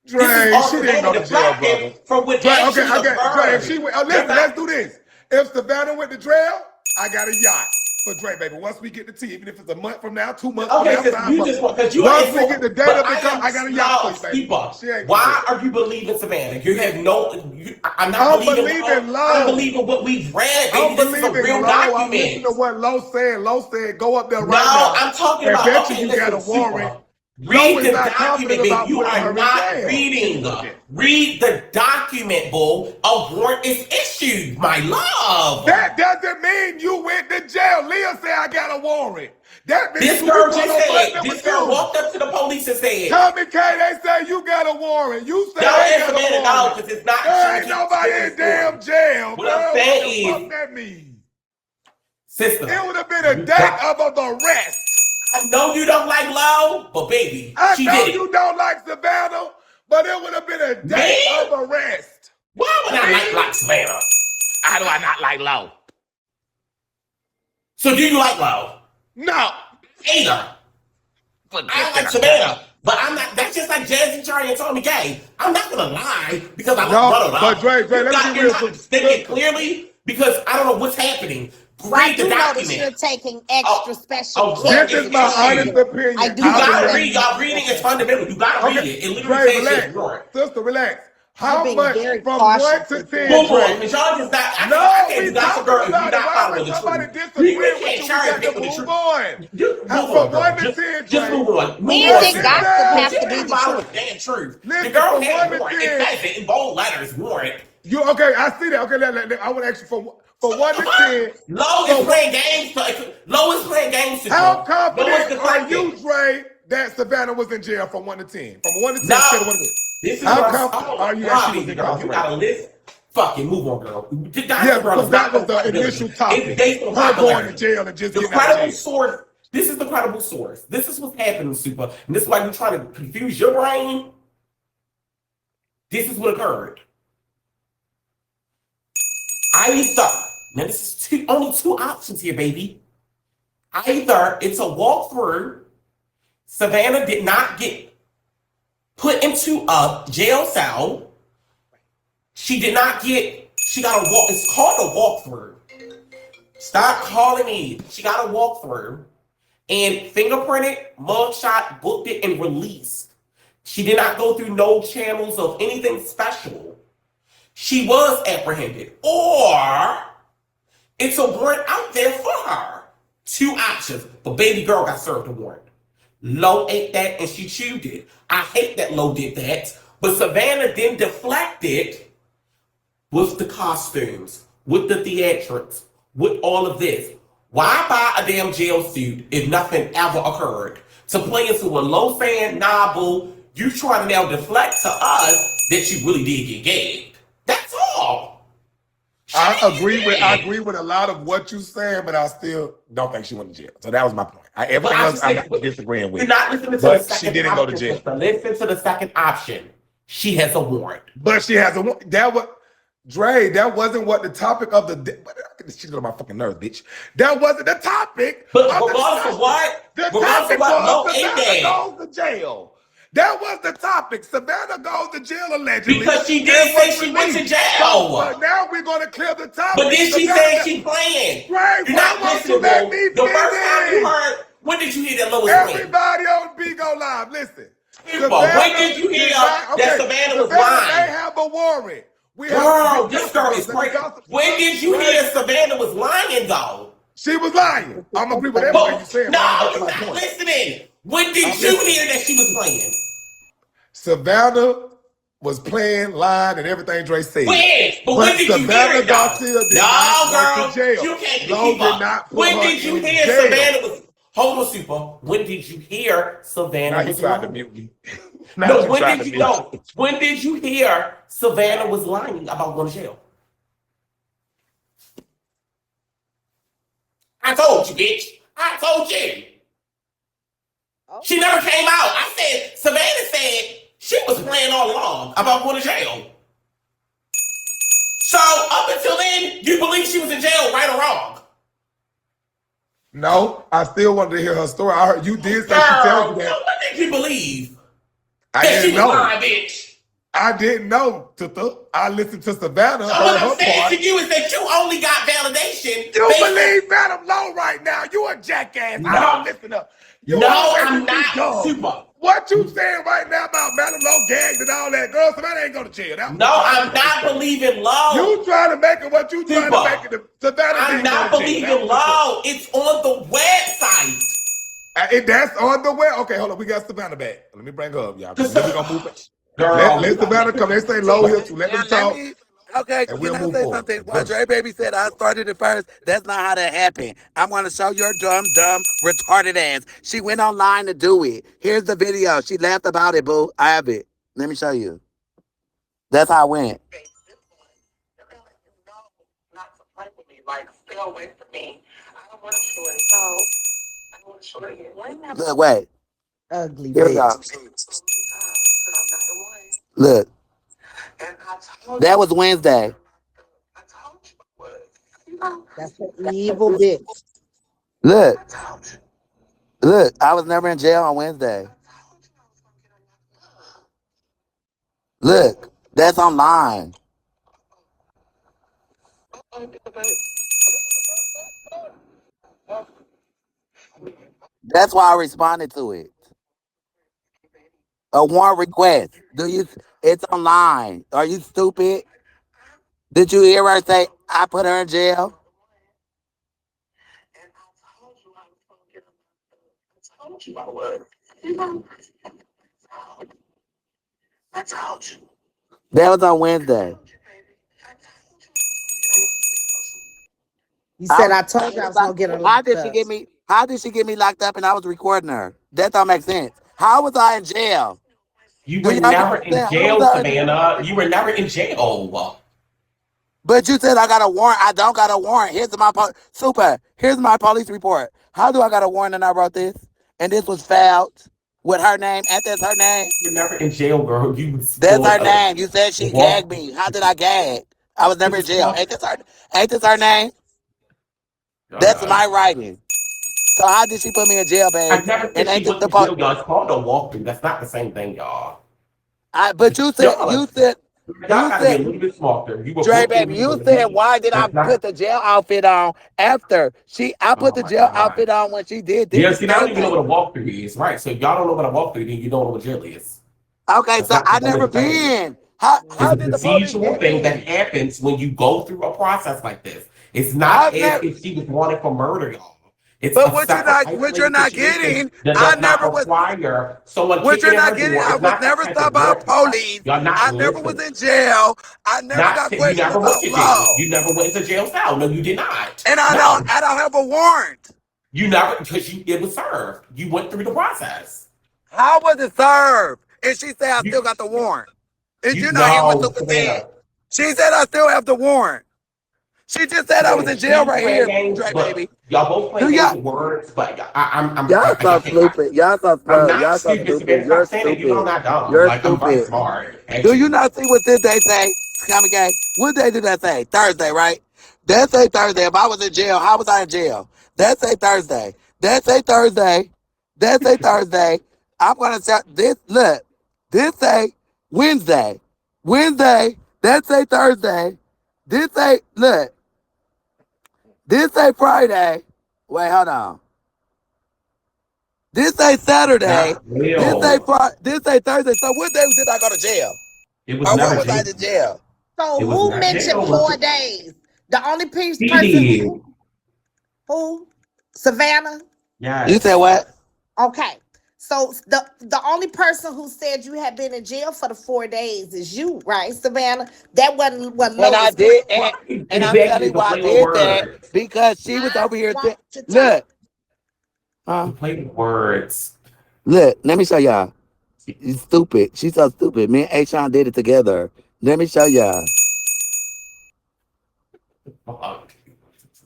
Dre, This is all she didn't go to jail, deflecting brother. from what Dre, actually okay, Dre, occurred. if she went, listen, let's do this. If Savannah went to jail, I got a yacht for Dre, baby. Once we get the tea, even if it's a month from now, 2 months Okay, from now, because 5 you months. just want, because you Once are we get the date of the car, I got a yacht for you, baby. She ain't Why are you believing Savannah? You have no. I'm not I'm believing believing Lowe. I'm believing what we've read. I'm Baby, this is a believing real Lowe. I'm listening document. to what Lowe said. Lowe said, go up there right No, now. I'm talking and about. bet Okay, you listen, got a warrant. Super. Lowe Read is the not document, confident baby. about You putting her are in not jail. reading. Read the document, bull. A warrant is issued, my love. That doesn't mean you went to jail. Leah said, I got a warrant. That means This you girl put just on said. something This with girl you. walked up to the police and said, Tommy K, they say you got a warrant. You say "Y'all they answer got a that no, warrant. because it's not." There ain't nobody in damn jail, What girl. I'm What saying the is, fuck that mean? sister, It would have been a you date got- of an arrest. I know you don't like Lowe, but baby, I she know did you it. don't like Savannah, but it would have been a date Man? of arrest. Why would I like Savannah? How do I not like Lowe? So do you like Lowe? No. Either. I like Savannah, but I'm not. That's just like Jazzy Charlie and Tommy K. I'm not gonna lie because I No, want to but Dre, let's be real. You're not thinking clearly because I don't know what's happening. I Read do the know that document. you're taking extra special oh, care. This is my honest opinion. I do You know gotta that. read. Y'all reading is fundamental. You gotta read Okay, it. It literally Dre, says relax. it's warrant. Sister, relax. How You're being much very from 1 cautious to with 10, Move on, Dre? because y'all just not. I No, can't we do gossip talking girl if about you're it. not Why following would the somebody truth. disagree We with can't you? We cherry got pick to with the move truth. on. Just How move from on, girl. 1 to 10, Just Dre? move on. When Move you on. think Listen, gossip has to You be can't the follow truth? the damn truth. Listen, The girl from had 1 to warrant. 10. It says it in bold letters, warrant. You okay? I see that. Okay, I want to ask you from 1 to 10. Lowe is playing games. Lowe is playing games. How Lowe is confident are you, deflecting. Dre, that Savannah was in jail from 1 to 10? From 1 to 10, No. scale of 1 to 10. This is How what confident are you that she was girl. You incarcerated? got a list. Fucking move on, girl. Yeah, because that was the initial topic. It's based on Her going to popularity. jail and just The getting out of credible jail. source. This is the credible source. This is what's happening, Super. And this is why you're trying to confuse your brain. This is what occurred. Either, now this is only two options here, baby. Either it's a walkthrough. Savannah did not get put into a jail cell. She did not get, she got a walk, it's called a walkthrough. Stop calling me. She got a walkthrough and fingerprinted, mugshot, booked it, and released. She did not go through no channels of anything special. She was apprehended. Or it's a warrant out there for her. Two options. But baby girl got served a warrant. Lowe ate that and she chewed it. I hate that Lowe did that. But Savannah then deflected with the costumes, with the theatrics, with all of this. Why buy a damn jail suit if nothing ever occurred? To play into a Lowe fan novel, you trying to now deflect to us that you really did get gagged. That's all. I agree with a lot of what you're saying, but I still don't think she went to jail. So that was my point. Everything else I'm not disagreeing with. You're not listening to But the second she didn't go to option, jail. sister. Listen to the second option. She has a warrant. But she has a that was Dre. That wasn't what the topic of the. She's on my fucking nerves, bitch. That wasn't the topic. But of the regardless of what, The regardless topic of what, Lowe was ate Savannah that. goes to jail. That was the topic. Savannah goes to jail allegedly. Because she and did say was she went to released. jail. But now we're going to clear the topic. But then she Savannah, said she playing. Ray, You're why not won't you listening, let boo. me The first time you finish? heard, when did you hear that Lois playing? Everybody on Bigo Live, listen. When did you hear that Savannah was Savannah lying? may have a warrant. Girl, this girl is crazy. When did you hear Savannah was lying, though? She was lying. I'm agree with everything you said. No, you're not listening. When did you hear that she was playing? Savannah was playing, lying, and everything Dre said. When? But when did you hear it, though? No, girl, you can't keep up. When did you hear Savannah was... Hold on, Super. When did you hear Savannah was lying? To mute me. No, when did you know? When did you hear Savannah was lying about going to jail? I told you, bitch. I told you. She never came out. I said, Savannah said she was playing all along about going to jail. So up until then, you believe she was in jail, right or wrong? No, I still wanted to hear her story. I heard you did say Girl, she told you that. so what did you believe? I that didn't she was know. lying, bitch. I didn't know, Tutu. I listened to Savannah. So what I'm saying to you is that you only got validation. You believe Madam Low right now. You a jackass. No. I don't listen up. You No, I'm not. Super. What you saying right now about Madam Low gagged and all that? Girl, Savannah ain't going to jail. No, I'm not believing Low. You trying to make it what you trying to make it. Savannah I'm not believing Low. It's on the website. That's on the web. Okay, hold on. We got Savannah back. Let me bring her up, y'all. Then we gonna move back. Girl, let Savannah come. They say Low here too. Let them talk. Okay, and can we'll I move say forward. something? Well, Dre Baby said I started it first. That's not how that happened. I'm going to show your dumb, retarded ass. She went online to do it. Here's the video. She laughed about it, boo. I have it. Let me show you. That's how it went. Not to play with me. Like, stay away from me. I don't want to show it. No, I don't want to show it. Look, wait. Ugly Here we go. bitch. Look. That was Wednesday. That's an evil bitch. Look. Look, I was never in jail on Wednesday. Look, that's online. That's why I responded to it. A warrant request. It's online. Are you stupid? Did you hear her say I put her in jail? That was on Wednesday. You said I told you I was gonna get her How locked did up. she get me? How did she get me locked up and I was recording her? That don't make sense. How was I in jail? You were never in jail, Savannah. You were never in jail. But you said I got a warrant. I don't got a warrant. Here's my police report. How do I got a warrant and I wrote this? And this was filed with her name. And that's her name. You're never in jail, girl. That's her name. You said she gagged me. How did I gag? I was never in jail. Ain't this her name? That's my writing. So how did she put me in jail, babe? I never said she went to jail, y'all. It's called a walkthrough. That's not the same thing, y'all. But you said y'all gotta be a little bit smarter. Dre, baby, you said why did I put the jail outfit on after I put the jail outfit on when she did this? Yeah, see, I don't even know what a walkthrough is, right? So if y'all don't know what a walkthrough is, then you don't know what jail is. Okay, so I never been. How did the police procedural thing that happens when you go through a process like this? It's not as if she was wanted for murder, y'all. It's but what you're not getting, I never was. What you're not getting, I was never stopped by police. I never was in jail. I never got questioned about law. You never went to jail cell. No, you did not. And I don't have a warrant. You never, because it was served. You went through the process. How was it served? And she said I still got the warrant. Did you not hear what Super said? She said I still have the warrant. She just said I was in jail right here, Dre, baby. Y'all both play games with words, but y'all so stupid. Y'all so stupid. Y'all so stupid. You're stupid. You're stupid. Do you not see what this day say? Scammy gang. What day did that say? Thursday, right? That say Thursday. If I was in jail, how was I in jail? That say Thursday. That say Thursday. That say Thursday. I'm gonna say this. Look, This say Wednesday. Wednesday. That say Thursday. This say look. This say Friday. Wait, hold on. This say Saturday. Not jail. This say Thursday. So what day did I go to jail? It was Or when never was I jail. in jail? So It was who not mentioned jail. 4 days? The only He person did. who? Savannah? You said Yes. what? Okay. So the only person who said you had been in jail for the 4 days is you, right, Savannah? That wasn't what And I Lois claimed. did, Right. and I'm telling Exactly. you The why I play on did that words. because she was I over here. want to Look, talk. The huh? play on words. Look. Let me show y'all. You stupid. She's so stupid. Me and Ashawn did it together. Let me show y'all. Fuck.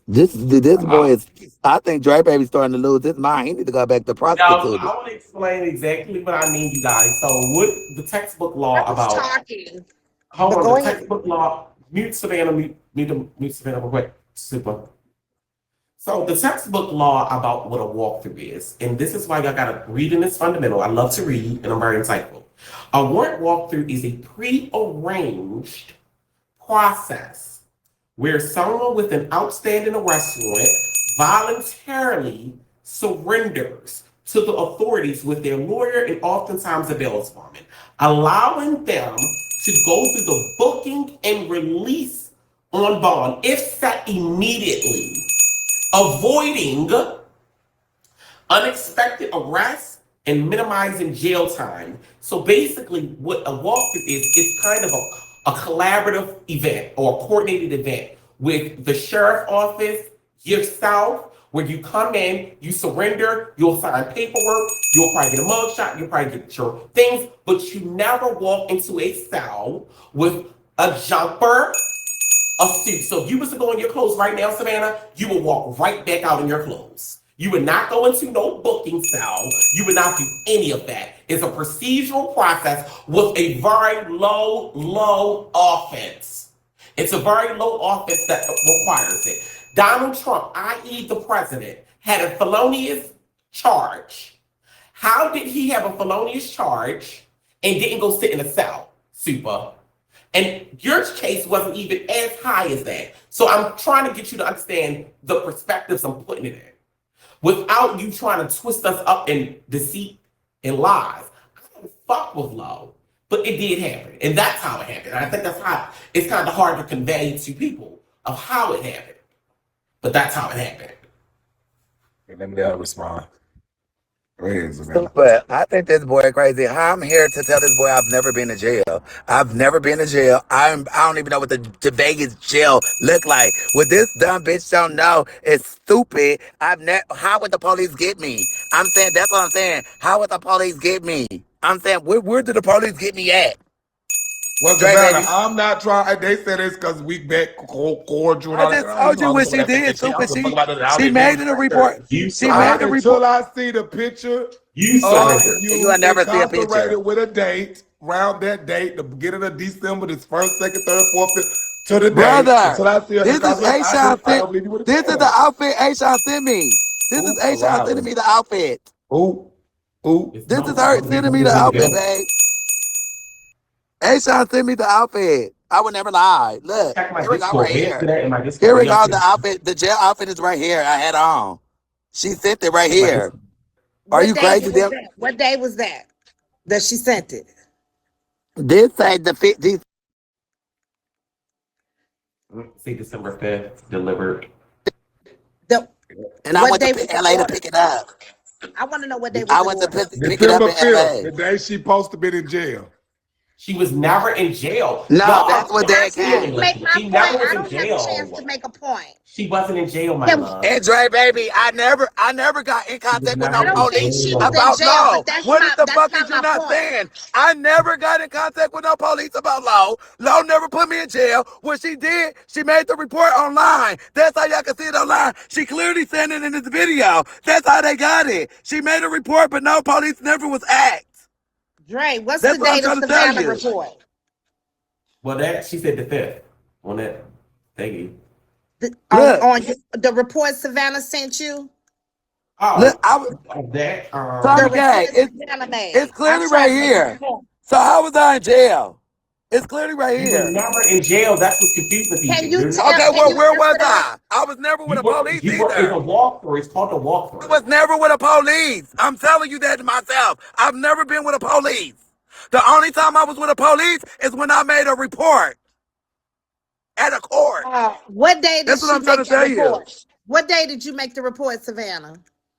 This boy is. I think Dre Baby's starting to lose his mind. He need to go back to Now, prostituting. I want to explain exactly what I mean, you guys. So, what the textbook I law was about? talking, Hold but on, go the ahead. textbook law. Mute Savannah. Mute Savannah. Real quick. Super. So, the textbook law about what a walkthrough is, and this is why y'all gotta reading is fundamental. I love to read, and I'm very insightful. A warrant walkthrough is a prearranged process where someone with an outstanding arrest warrant voluntarily surrenders to the authorities with their lawyer and oftentimes a bail bondsman, allowing them to go through the booking and release on bond if set immediately, avoiding unexpected arrests and minimizing jail time. So basically, what a walkthrough is, it's kind of a collaborative event or a coordinated event with the sheriff office, yourself, where you come in, you surrender, you'll sign paperwork, you'll probably get a mugshot, you'll probably get your things, but you never walk into a cell with a jumper, a suit. So if you was to go in your clothes right now, Savannah, you would walk right back out in your clothes. You would not go into no booking cell. You would not do any of that. It's a procedural process with a very low offense. It's a very low offense that requires it. Donald Trump, i.e. the president, had a felonious charge. How did he have a felonious charge and didn't go sit in a cell? Super. And your case wasn't even as high as that. So I'm trying to get you to understand the perspectives I'm putting it in without you trying to twist us up in deceit and lies. I don't fuck with low, but it did happen. And that's how it happened. And I think that's how it's kind of hard to convey to people of how it happened. But that's how it happened. Let me respond. Go ahead, Savannah. But I think this boy crazy. I'm here to tell this boy I've never been to jail. I've never been to jail. I don't even know what the Vegas jail look like. What this dumb bitch don't know is stupid. How would the police get me? I'm saying that's what I'm saying. How would the police get me? I'm saying where did the police get me at? Well, Dre Savannah, baby. I'm not trying. They said it's because we back cordial and I all that. just told you I don't what give a she fuck about did, that shit. I don't stupid. give a fuck about it. She made it a report. You She made a surrender. Until report. I see the picture You of surrender. You will you never see a picture. incarcerated with a date, around that date, the beginning of December, this first, second, third, fourth, fifth, to the day. Brother, Until I see her this is incarcerated, Ashawn I sent. don't believe you with a This is the jail. outfit Ashawn sent me. This is Who Ashawn sending allowed? me the outfit. Who? It's This is no, her no, sending no, me the no, outfit, no. babe. Ashawn sent me the outfit. I would never lie. Look, Check my here we go right Discord. Where's here. that in my Here Discord? we Where y'all go. see The it? outfit, the jail outfit is right here. I had on. She sent it right Check my here. Discord. Are What you day crazy? was that? What day was that she sent it? This say the 50. See December 5th, delivered. The And I what went to day was the LA to order? pick it up. I want to know what day was I the went to order. pick it up December in 5th, LA. the day she supposed to be in jail. She was never in jail. No, Y'all that's are what I Dad can't came. make listening. my She point. never was I in don't have a chance to jail. make a point. She wasn't in jail, my Can, love. And Dre, baby, I never got in She was contact with I no never don't in think police she was in jail. about jail, law. but that's What the that's fuck is not you my not point. saying? I never got in contact with no police about law. Law never put me in jail. What she did, she made the report online. That's how y'all can see it online. She clearly said it in this video. That's how they got it. She made a report, but no police never was asked. Dre, what's the That's what I'm date of trying to tell Savannah you. report? Well, that she said the 5th on that. Thank you. Look, On the report Savannah sent you? look, Oh, I was that The Tommy report K. It's Savannah made. it's I'm clearly right trying to make a here. point. So how was I in jail? It's clearly right You were here. never in jail. That's what's confusing Can people. you You're tell? Okay, Can well, you where answer was that? I was never with the police you were in either. the walkthrough. It's called the I walkthrough. was never with the police. I'm telling you that to myself. I've never been with the police. The only time I was with the police is when I made a report at a court. What day did That's what she I'm trying to make the tell you. report? What day did you make the report, Savannah?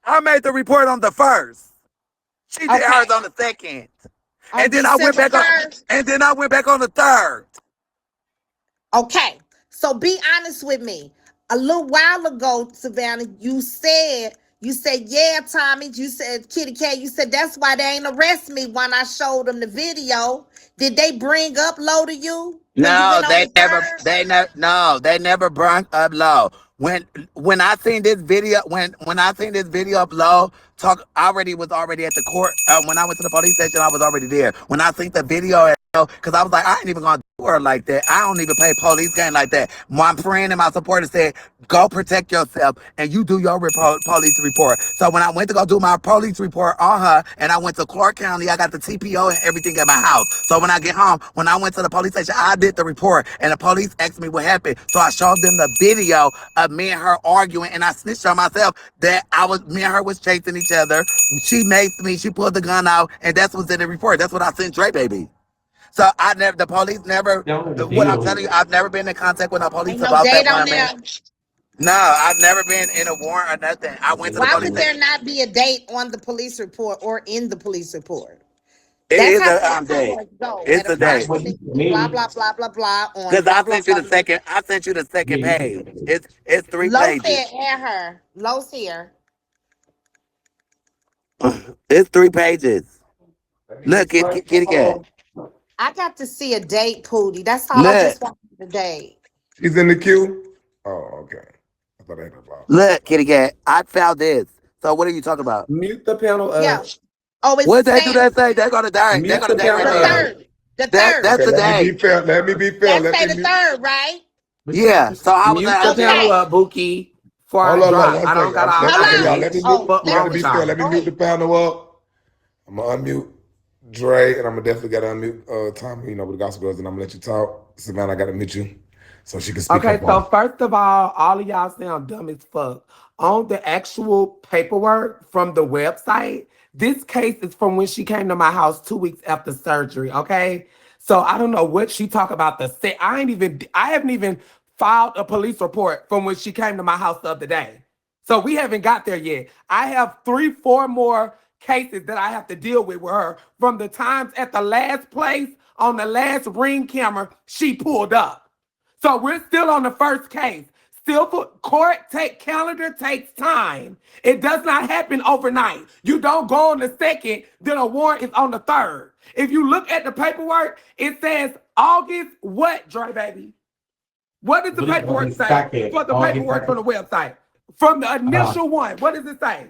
I made the report on the 1st. She did hers Okay, on the 2nd. on And then I went December back on 1st. and then I went back on the 3rd. Okay, so be honest with me. A little while ago, Savannah, you said, yeah, Tommy. You said, Kitty Cat. You said that's why they ain't arrest me when I showed them the video. Did they bring up low to you when you No, went on the third? they never brought up low. When I seen this video, when I seen this video up low, talk already was already at the court. When I went to the police station, I was already there. When I seen the video, because I was like, I ain't even gonna do her like that. I don't even play police game like that. My friend and my supporter said, go protect yourself and you do your police report. So when I went to go do my police report on her, and I went to Clark County, I got the TPO and everything at my house. So when I get home, when I went to the police station, I did the report, and the police asked me what happened. So I showed them the video of me and her arguing, and I snitched on myself that me and her was chasing each other. She maced me, she pulled the gun out, and that's what's in the report. That's what I sent Dre, baby. So the police never, Down in the what I'm telling video. you, I've never been in contact with the police Ain't no about that date on woman. there. No, I've never been in a warrant or nothing. I went to the Why police would there station. not be a date on the police report or in the police report? It That's is how a police date. reports go. It's At a a That's date. crime what scene, you to blah me. blah blah blah blah on Cause I blah blah sent you blah. the second. I sent you the second Yeah, page. It's 3 pages. Low said air her. Low's here. It's 3 pages. let me Look, get my kitty cat. phone. I got to see a date, Pootie. That's all I Look, just want the date. She's in the queue. Oh, okay. I thought I had a problem. look, kitty cat. I found this. So what are you talking about? Mute the panel Yeah. up. Oh, it's What they do? saying They say they go to date. They Mute go to the date right panel the up. there. third. The third. That's Okay, the let me date. be fair. Let me be fair. That Let say me the mute. third, right? Yeah. So I was Mute the at. panel Okay. up, Bookie. Before I Hold on, drop. one I don't second. got all Hold Okay, night, y'all. on. Let me bitch. mute. Oh, Fuck Yeah, let to wrong me be with fair, y'all. let me go mute ahead. the panel up. I'm gonna unmute Dre, and I'm gonna definitely gotta unmute Tommy. You know, with the Gospel Girls, and I'm gonna let you talk. Savannah, I gotta mute you so she can speak her Okay, so part. first of all of y'all sound dumb as fuck. On the actual paperwork from the website, this case is from when she came to my house 2 weeks after surgery. Okay, so I don't know what she talk about the set. I haven't even filed a police report from when she came to my house the other day. So we haven't got there yet. I have 4 more cases that I have to deal with her from the times at the last place on the last ring camera she pulled up. So we're still on the first case. Still for court take calendar takes time. It does not happen overnight. You don't go on the second, then a warrant is on the third. If you look at the paperwork, it says August what, Dre baby? What does the paperwork say for the paperwork from the website? From the initial one, what does it say?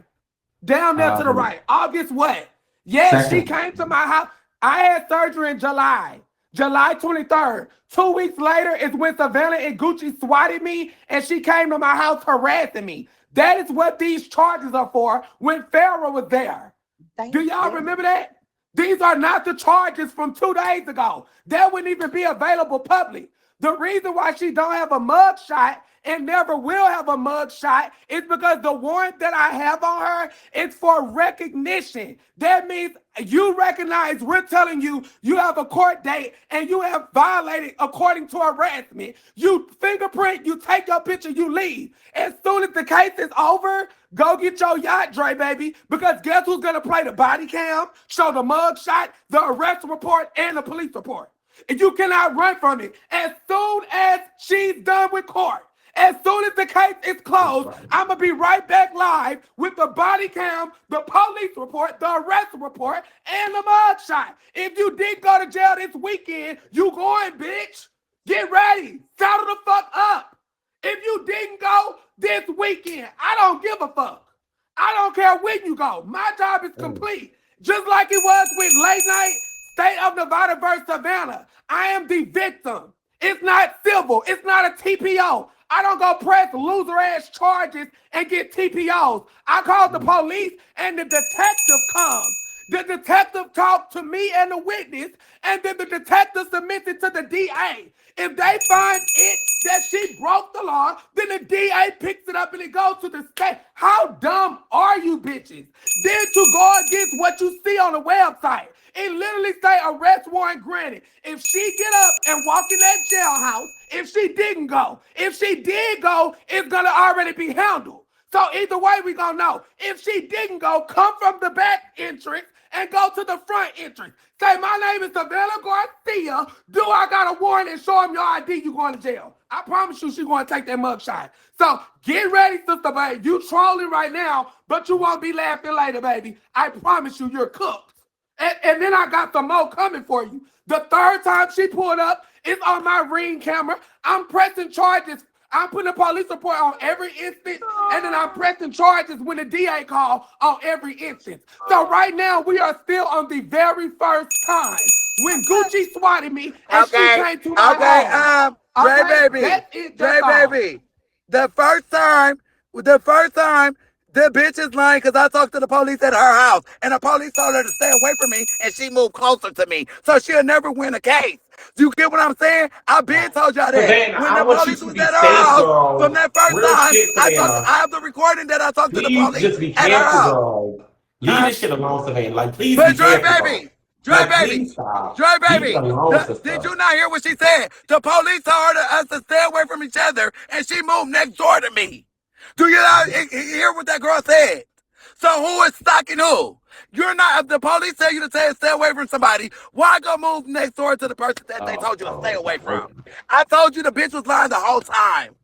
Down there to the right. August what? Yes, she came to my house. I had surgery in July. July 23rd. 2 weeks later is when Savannah and Gucci swatted me and she came to my house harassing me. That is what these charges are for when Pharaoh was there. Thank Do y'all you. remember that? These are not the charges from 2 days ago. That wouldn't even be available public. The reason why she don't have a mug shot and never will have a mug shot is because the warrant that I have on her is for recognition. That means you recognize we're telling you you have a court date and you have violated according to harassment. You fingerprint, you take your picture, you leave. As soon as the case is over, go get your yacht, Dre, baby, because guess who's gonna play the body cam, show the mug shot, the arrest report, and the police report. And you cannot run from it. As soon as she's done with court, as soon as the case is closed, I'm gonna be right back live with the body cam, the police report, the arrest report, and the mug shot. If you did go to jail this weekend, you going, bitch. Get ready. Saddle the fuck up. If you didn't go this weekend, I don't give a fuck. I don't care when you go. My job is complete. Just like it was with late night State of Nevada versus Savannah. I am the victim. It's not civil. It's not a TPO. I don't go press loser ass charges and get TPOs. I call the police and the detective comes. The detective talked to me and the witness, and then the detective submits it to the DA. If they find it that she broke the law, then the DA picks it up and it goes to the state. How dumb are you bitches? Then to go against what you see on the website. It literally say arrest warrant granted. If she get up and walk in that jailhouse, if she didn't go, if she did go, it's gonna already be handled. So either way, we gonna know. If she didn't go, come from the back entrance and go to the front entrance. Say, my name is Savannah Garcia. Do I got a warrant and show him your ID? You going to jail. I promise you she going to take that mugshot. So get ready, sister, baby. You trolling right now, but you won't be laughing later, baby. I promise you, you're cooked. And then I got some more coming for you. The third time she pulled up, it's on my Ring camera. I'm pressing charges. I'm putting a police report on every instance, and then I'm pressing charges when the DA call on every instance. So right now, we are still on the very first time when Gucci swatted me and she Okay, came to my okay, home. Dre Okay, baby, that's it. Dre That's all. baby. The first time, the bitch is lying because I talked to the police at her house, and the police told her to stay away from me, and she moved closer to me, so she'll never win a case. You get what I'm saying? I've been told y'all that. Savannah, When I the want you police to was be at her safe, house, from girl. that first Real time, shit, Savannah. I have the recording that I talked to the Please police just be at her careful, house. girl. Leave Huh? this shit alone, Savannah. Like, please be But Dre careful, girl. baby, Dre Like, baby, please stop. Dre Leave it baby, alone, did sister. you not hear what she said? The police told us to stay away from each other, and she moved next door to me. Do you not hear what that girl said? So who is stalking who? You're not. If the police tell you to stay away from somebody, why go move next door to the person that they Oh, told you to stay oh, away from? okay. I told you the bitch was lying the whole time.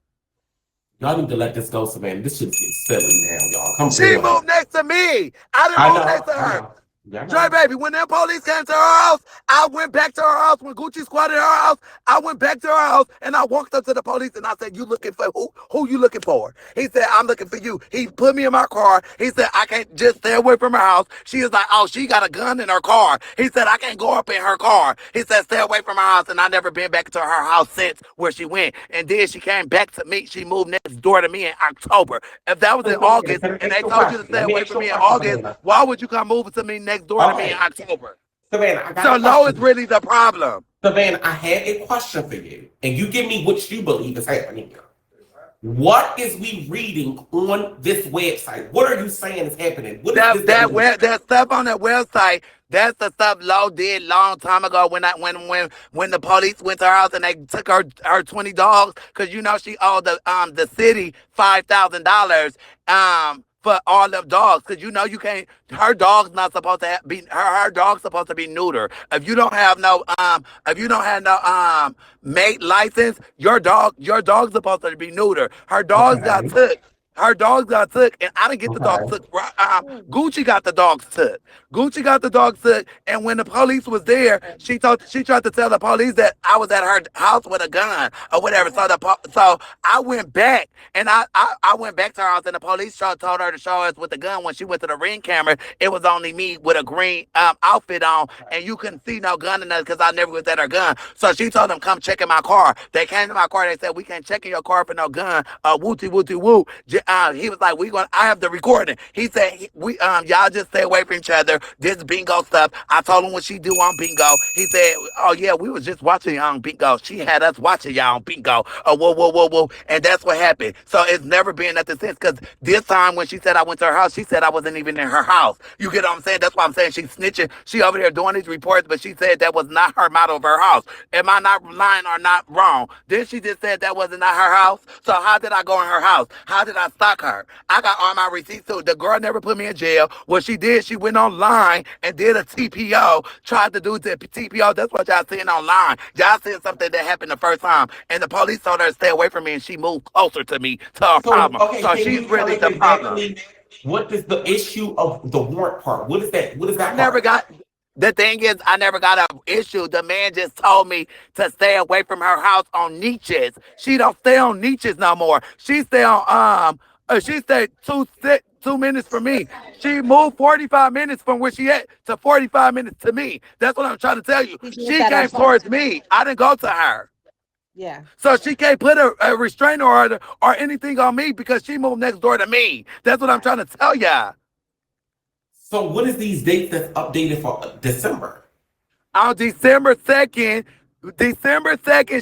Y'all need to let this go, Savannah. This shit's getting silly now, y'all. Come She on. moved next to me. I didn't I move next know, to I her. know. Yeah, I Dre know. baby, when them police came to her house, I went back to her house. When Gucci squatted her house, I went back to her house and I walked up to the police and I said, "You looking for who? Who you looking for?" He said, "I'm looking for you." He put me in my car. He said, "I can't just stay away from her house." She is like, "Oh, she got a gun in her car." He said, "I can't go up in her car." He said, "Stay away from her house." And I never been back to her house since where she went. And then she came back to me. She moved next door to me in October. If that was So, in Savannah, August can I and ask they you a told you to question? stay Let me away ask from you a me in question, August, Savannah. why would you come moving to me next door to me in Okay. October? Savannah, I got So a low is question. really the problem. Savannah, I had a question for you, and you give me what you believe is happening here. What is we reading on this website? What are you saying is happening? What is this that we That stuff on that website, that's the stuff Lo did long time ago when the police went to her house and they took her 20 dogs because you know she owed the city $5,000 for all them dogs because you know you can't her dog's not supposed to be her dog's supposed to be neuter. If you don't have no mate license, your dog's supposed to be neuter. Her dogs got Okay. took. Her dogs got took, and I didn't get the dogs Okay. took. Gucci got the dogs took. Gucci got the dogs took, and when the police was there, she tried to tell the police that I was at her house with a gun or whatever. So I went back, and I went back to her house, and the police told her to show us with the gun. When she went to the Ring camera, it was only me with a green outfit on, and you couldn't see no gun in there because I never was at her gun. So she told them come check in my car. They came to my car. They said we can't check in your car for no gun. Wooty wooty woo. He was like, I have the recording. He said, y'all just stay away from each other. This bingo stuff. I told him what she do on bingo. He said, oh yeah, we was just watching y'all on bingo. She had us watching y'all on bingo. Whoa, whoa, whoa, whoa. And that's what happened. So it's never been nothing since. Because this time when she said I went to her house, she said I wasn't even in her house. You get what I'm saying? That's why I'm saying she's snitching. She over there doing these reports, but she said that was not her model of her house. Am I not lying or not wrong? Then she just said that wasn't not her house. So how did I go in her house? How did I stalk her? I got all my receipts too. The girl never put me in jail. What she did, she went online and did a TPO, tried to do the TPO. That's what y'all seeing online. Y'all seeing something that happened the first time. And the police told her to stay away from me and she moved closer to me to her So, problem. okay, So can she's you tell really us the problem. exactly what is the issue of the warrant part? What is that? What is I that never part? got the thing is I never got an issue. The man just told me to stay away from her house on niches. She don't stay on niches no more. She stay on she stayed 2 minutes from me. She moved 45 minutes from where she at to 45 minutes to me. That's what I'm trying to tell you. She did She that on came purpose. towards me. I didn't go to her. Yeah. So she can't put a restraining order or anything on me because she moved next door to me. That's what I'm Right. trying to tell y'all. So what is these dates that's updated for December? On December 2nd,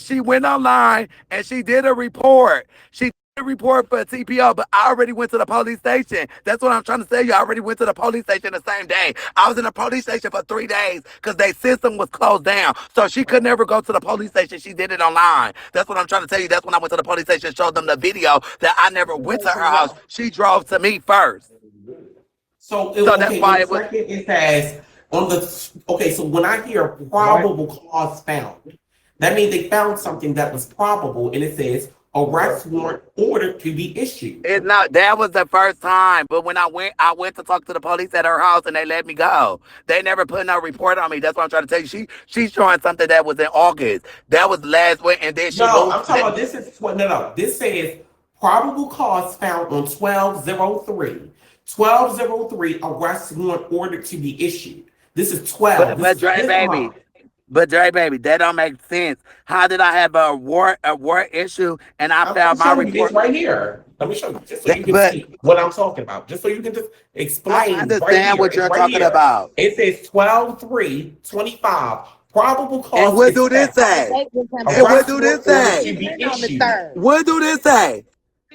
she went online and she did a report. She did a report for a TPO, but I already went to the police station. That's what I'm trying to tell you. I already went to the police station the same day. I was in the police station for 3 days because their system was closed down. So she could never go to the police station. She did it online. That's what I'm trying to tell you. That's when I went to the police station and showed them the video that I never went to her house. She drove to me first. So So that's okay, why when it was. second it says on the okay, so when I hear probable cause found, that means they found something that was probable, and it says arrest warrant ordered to be issued. It's not. That was the first time. But when I went to talk to the police at her house, and they let me go. They never put no report on me. That's what I'm trying to tell you. She's showing something that was in August. That was last week, and then she No, I'm moved. talking about this is what no. This says probable cause found on 1203. 1203 arrest warrant ordered to be issued. This is 12. But This but is Dre this baby, month. that don't make sense. How did I have a warrant issue and I I'm found my showing you. It's report? right here. Let me show you, just so That, you can but see what I'm talking about. Just so you can just I explain right understand here. what It's you're right talking here. about. It says 12/3/25. Probable And cause what is do this set. The say? date was in And what February. Arrest do this warrant ordered say? to She be went on the issued. third. What do this say?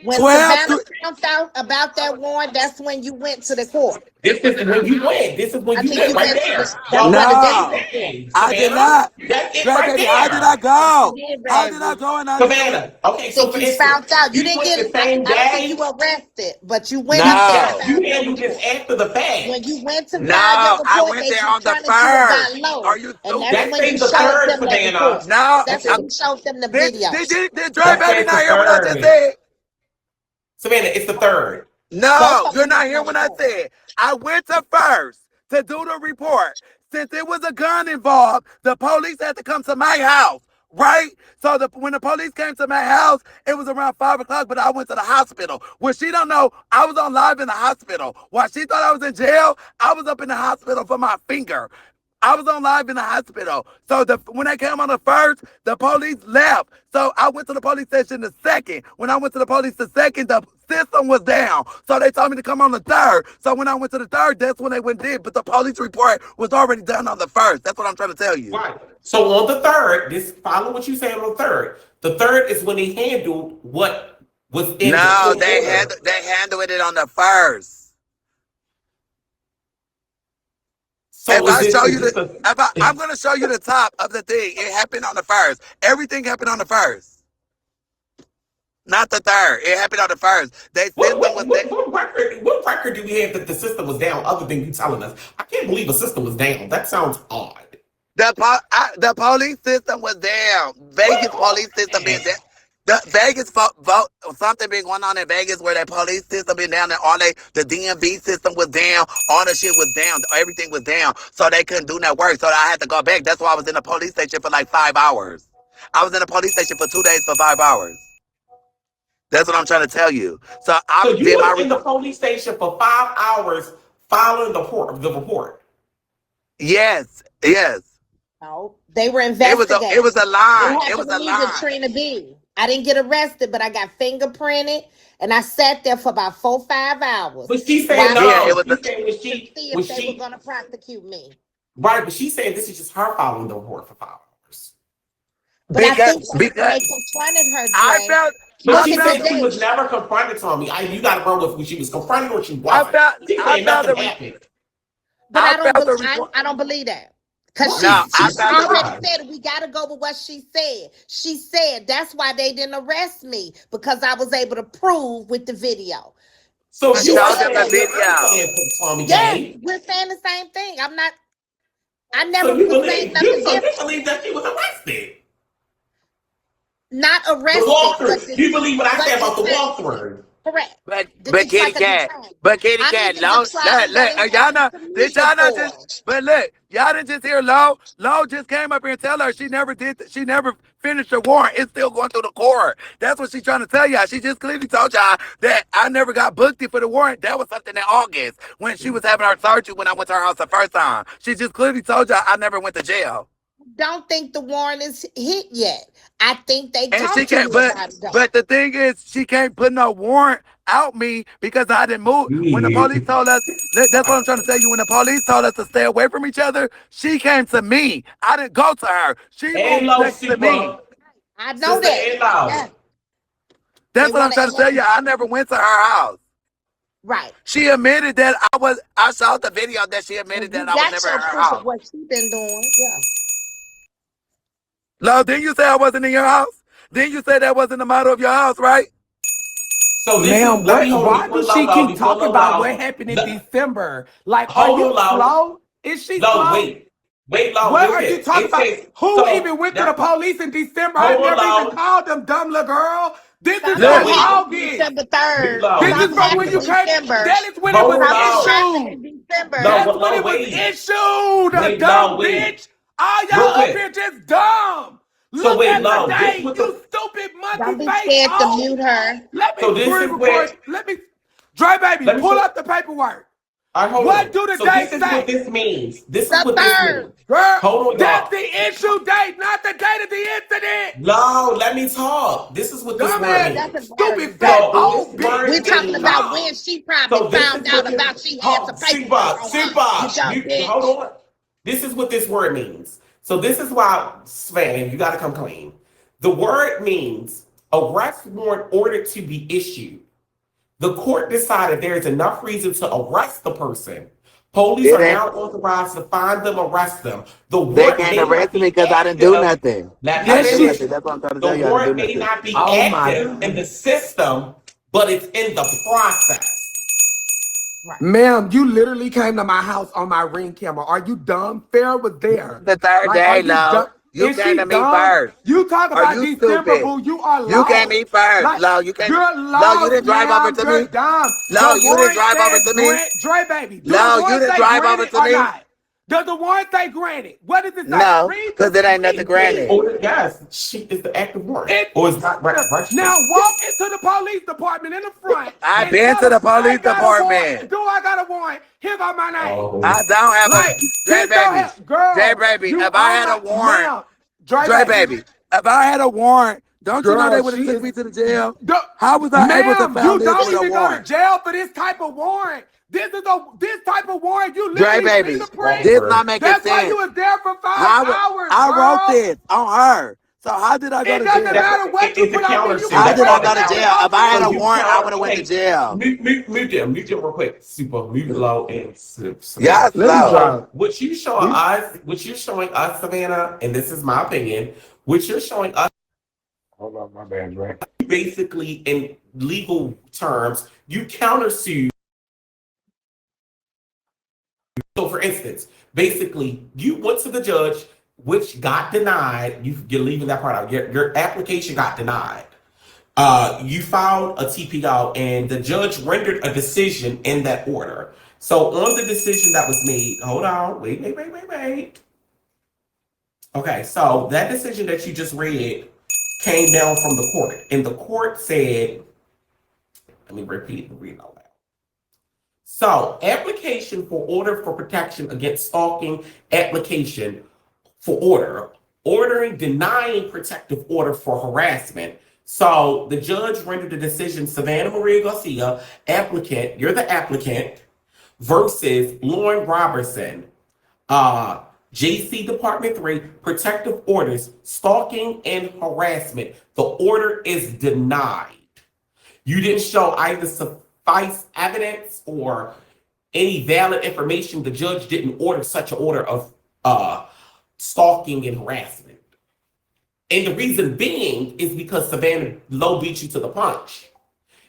When 12 Savannah through. found out about that warrant, that's when you went to the court. This is when you went. This is when I you think went you right went to there. the. That's Y'all where went the the date same was No, in. day, I did Savannah. not. That's it Dre right baby, how did I there. Yes, you go? did, How did I baby. go and I didn't do? Savannah. Okay, so Think for you instance, found out. You you didn't went get. the same I don't think you day. were arrested, but you went up there and Yeah, No. you filed your handled this report. after the When fact. you went to file your No, I report, went they there on the determined you had got first. Are low, you and that's stupid? That when you says the showed third, them that Savannah. report. No. That That's when says you showed them the Did video. did Dre that baby says the not hear what I just third. said? Savannah, it's the third. Both No, of you're them was not hearing on the what I court. said. I went to first to do the report. Since there was a gun involved, the police had to come to my house, right? So when the police came to my house, it was around 5 o'clock, but I went to the hospital. What she don't know, I was on live in the hospital. While she thought I was in jail, I was up in the hospital for my finger. I was on live in the hospital. So when they came on the first, the police left. So I went to the police station the second. When I went to the police the second, the system was down. So they told me to come on the third. So when I went to the third, that's when they went and did. But the police report was already done on the first. That's what I'm trying to tell you. Right. So on the third, this follow what you saying on the third. The third is when they handled what was in the No, court order. they handled it on the first. So If is I it show is you this the, a I'm gonna show you the top of the thing. It happened on the first. Everything happened on the first, not the third. It happened on the first. They system was there. what record do we have that the system was down other than you telling us? I can't believe a system was down. That sounds odd. The police system was down. What Vegas on police system been that? down. The Vegas vote something been going on in Vegas where that police system been down and the DMV system was down. All the shit was down. Everything was down. So they couldn't do no work. So I had to go back. That's why I was in the police station for like 5 hours. I was in the police station for 2 days for 5 hours. That's what I'm trying to tell you. So I So you did my was in the report. police station for 5 hours following the report. Yes, yes. No, they were It was investigating. a It line. It happened was to a me with line. Trina B. I didn't get arrested, but I got fingerprinted, and I sat there for about 4, 5 hours But she's saying while Yeah, it no. was. police She's was saying checking to see when if they were she going to prosecute me. right, but she's saying this is just her following the report for 5 hours. But I think when Because they confronted her, I Dre, felt But I look she at the felt said the she was date. never confronted, Tommy. You got to go with when she was confronted or she wasn't. She's I saying felt nothing the happened. But I I don't, felt the I, report. I don't believe that. Cause What? No, I she felt the already Why? report. said it. We gotta go with what she said. She said that's why they didn't arrest me because I was able to prove with the video. So I you She showed are them said the that. saying what I'm video. saying, Tommy Yes, Gang. we're saying the same thing. I'm not. I So never you was saying believe nothing so you different. believe that she was arrested. Not The arrested, but walkthrough. You believe what I what say the about the time. walkthrough. Correct. But It's Kitty like a Cat, deterrent. but Kitty I'm Cat, even low, look, determined that look, it y'all happened know, to did me y'all not before. just, but look, y'all didn't just hear Low just came up here and tell her she never did, she never finished the warrant. It's still going through the court. That's what she's trying to tell y'all. She just clearly told y'all that I never got booked in for the warrant. That was something in August when she was having her surgery when I went to her house the first time. She just clearly told y'all I never went to jail. don't think the warrant is hit yet. I think they And she talked to can't. you about it though. But the thing is, she can't put no warrant out me because I didn't move. When the police told us, that's what I'm trying to tell you. When the police told us to stay away from each other, she came to me. I didn't go to her. She Ain't moved low next to super. me. I know Sister that. ain't loud. Yeah, they That's what I'm want to trying to tell you. I never went to her house. right. She admitted that I was. I saw the video that she admitted And you that I was got never at your her proof of house. what she been doing. Yeah. Love, didn't you say I wasn't in your house? Didn't you say that wasn't the motto of your house, right? So this is Ma'am, let me what? hold on Why before does low she low keep before talking low about what low. happened in December? Like, are Hold you on low. slow? Is she No, slow? wait low. What are you Listen, talking it about? says Who even so. went to the That, police in December? I hold on never even low. called them dumb little girl. This is Something from Look, happened August. December Mute 3rd. low. This is Something from when happened you came. December. That is when it was Hold Something low. happened issued. in December. No, That's what when low? it was Wait. issued, a Wait low. dumb Wait. bitch. All Real y'all up here quick. just dumb. So Look wait at the low. This date, was you the. stupid monkey Don't be face. scared to Oh, mute her. let me So this is where. pre-record. Let me, Dre baby, Let me pull show. up the paperwork. All right, hold What on. do the So date this is what say? this means. This is The what this means. 3rd. Girl, Hold on, that's y'all. the issue date, not the date of the incident. No, let me talk. This is what this word Dumbass, It means. doesn't matter stupid, the fat, date. So this old bitch. word We're talking Just about means. when talk. she probably So this found is what out this. about she had some Oh, paperwork super, on her. super. You dumb Hold bitch. on. This is what this word means. So this is why, Savannah, you got to come clean. The word means arrest warrant ordered to be issued. The court decided there is enough reason to arrest the person. Police it are ain't. now authorized to find them, arrest them. The They warrant can't may not arrest me be because I didn't do active. nothing. Let me I Yes, didn't do she. finish. nothing. That's what I'm trying to The tell you. I didn't do warrant may nothing. not be Oh my active in God. the system, but it's in the process. Right. Ma'am, you literally came to my house on my Ring camera. Are you dumb? Farrah was there. The third Like, are day, you dumb? Lo. You Is came she to me dumb? first. You talk Are about you December, stupid? boo. You are You came lost. me first, Like, Lo. You came. you're Lo, you lost, didn't drive over ma'am. to You're me. dumb. Lo, The you didn't warrant drive over says to me. grant. Dre, baby, do the Lo, you warrant didn't say drive over granted to or me. not? Does the warrant say granted? What does it say? No, Read because it ain't nothing It's granted. ordered, yes, she is the active warrant. it. Or it's not registered. Now walk into the police department in the front I've and been tell to them the I police ain't got a department. warrant. Do I got a warrant? Here go my name. Oh, I don't have a Like, Dre this don't baby. have, Dre girl, baby. you If I are had a my, warrant, ma'am, Dre Dre baby. baby. If I had a warrant, don't you know they Girl, would have she took is, me to the jail? do, How was I able to ma'am, you found this don't with a even go to warrant? jail for this type of warrant. This type of warrant, you Dre literally baby. fingerprint. This not offer. making That's why you sense. was there for 5 hours, I wrote girl. this on her. So how did I go It to doesn't That's jail? matter what you it's a put on me. You countersuit. got How a That's did right I called a to go to come jail? to counter. If I office. had So a you warrant, I would counter. have went to Hey, jail. mute them real quick. Super, Y'all Savannah. Let me slow. drive. So what you're showing us, Savannah, and this is my opinion, what you're showing us Hold on, my bad, Dre. basically in legal terms, you countersue. So, for instance, basically, you went to the judge, which got denied. You're leaving that part out. Your application got denied. You filed a TPO, and the judge rendered a decision in that order. So, on the decision that was made, hold on, wait. Okay, so that decision that you just read came down from the court, and the court said, let me repeat and read all that. So, application for order for protection against stalking, application for ordering, denying protective order for harassment. So, the judge rendered a decision, Savannah Maria Garcia, applicant, you're the applicant, versus Lauren Robertson, uh, JC Department 3, protective orders, stalking and harassment. The order is denied. You didn't show either suffice evidence or any valid information. The judge didn't order such an order of stalking and harassment. And the reason being is because Savannah low beat you to the punch.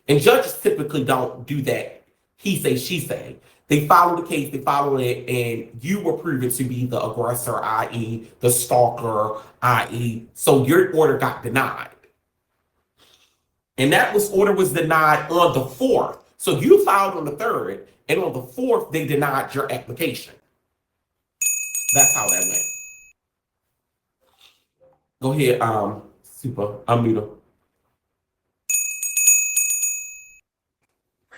And judges typically don't do that. He say, she say. They follow the case, they follow it, and you were proven to be the aggressor, i.e., the stalker, i.e., so your order got denied. And that order was denied on the 4th. So you filed on the 3rd, and on the 4th, they denied your application. That's how that went. Go ahead, super, unmute her.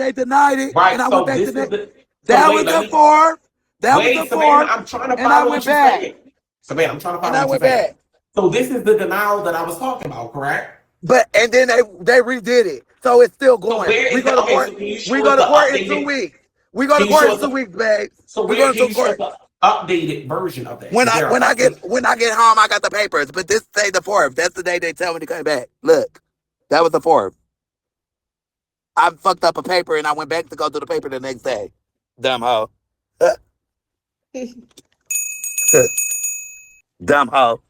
they denied it, and Right. I went So back this to is that. the. So That wait, was let the me. fourth. That was the Wait, Savannah. fourth, I'm trying to and I follow went what you're back, saying. Savannah, I'm trying to and follow I what you're went saying. back. So this is the denial that I was talking about, correct? But and then they redid it, so it's still So going. where We is go the to okay? court. So can you We show go us to the court in 2 updated? weeks. We go to Can you court show in us two the? weeks, babes. So We where going can to you show us court. the? updated version of that. When Is I there an when I get update? when I get home, I got the papers. But this say the 4th. That's the day they tell me to come back. Look, that was the 4th. I fucked up a paper and I went back to go do the paper the next day. Dumb hoe. Dumb hoe.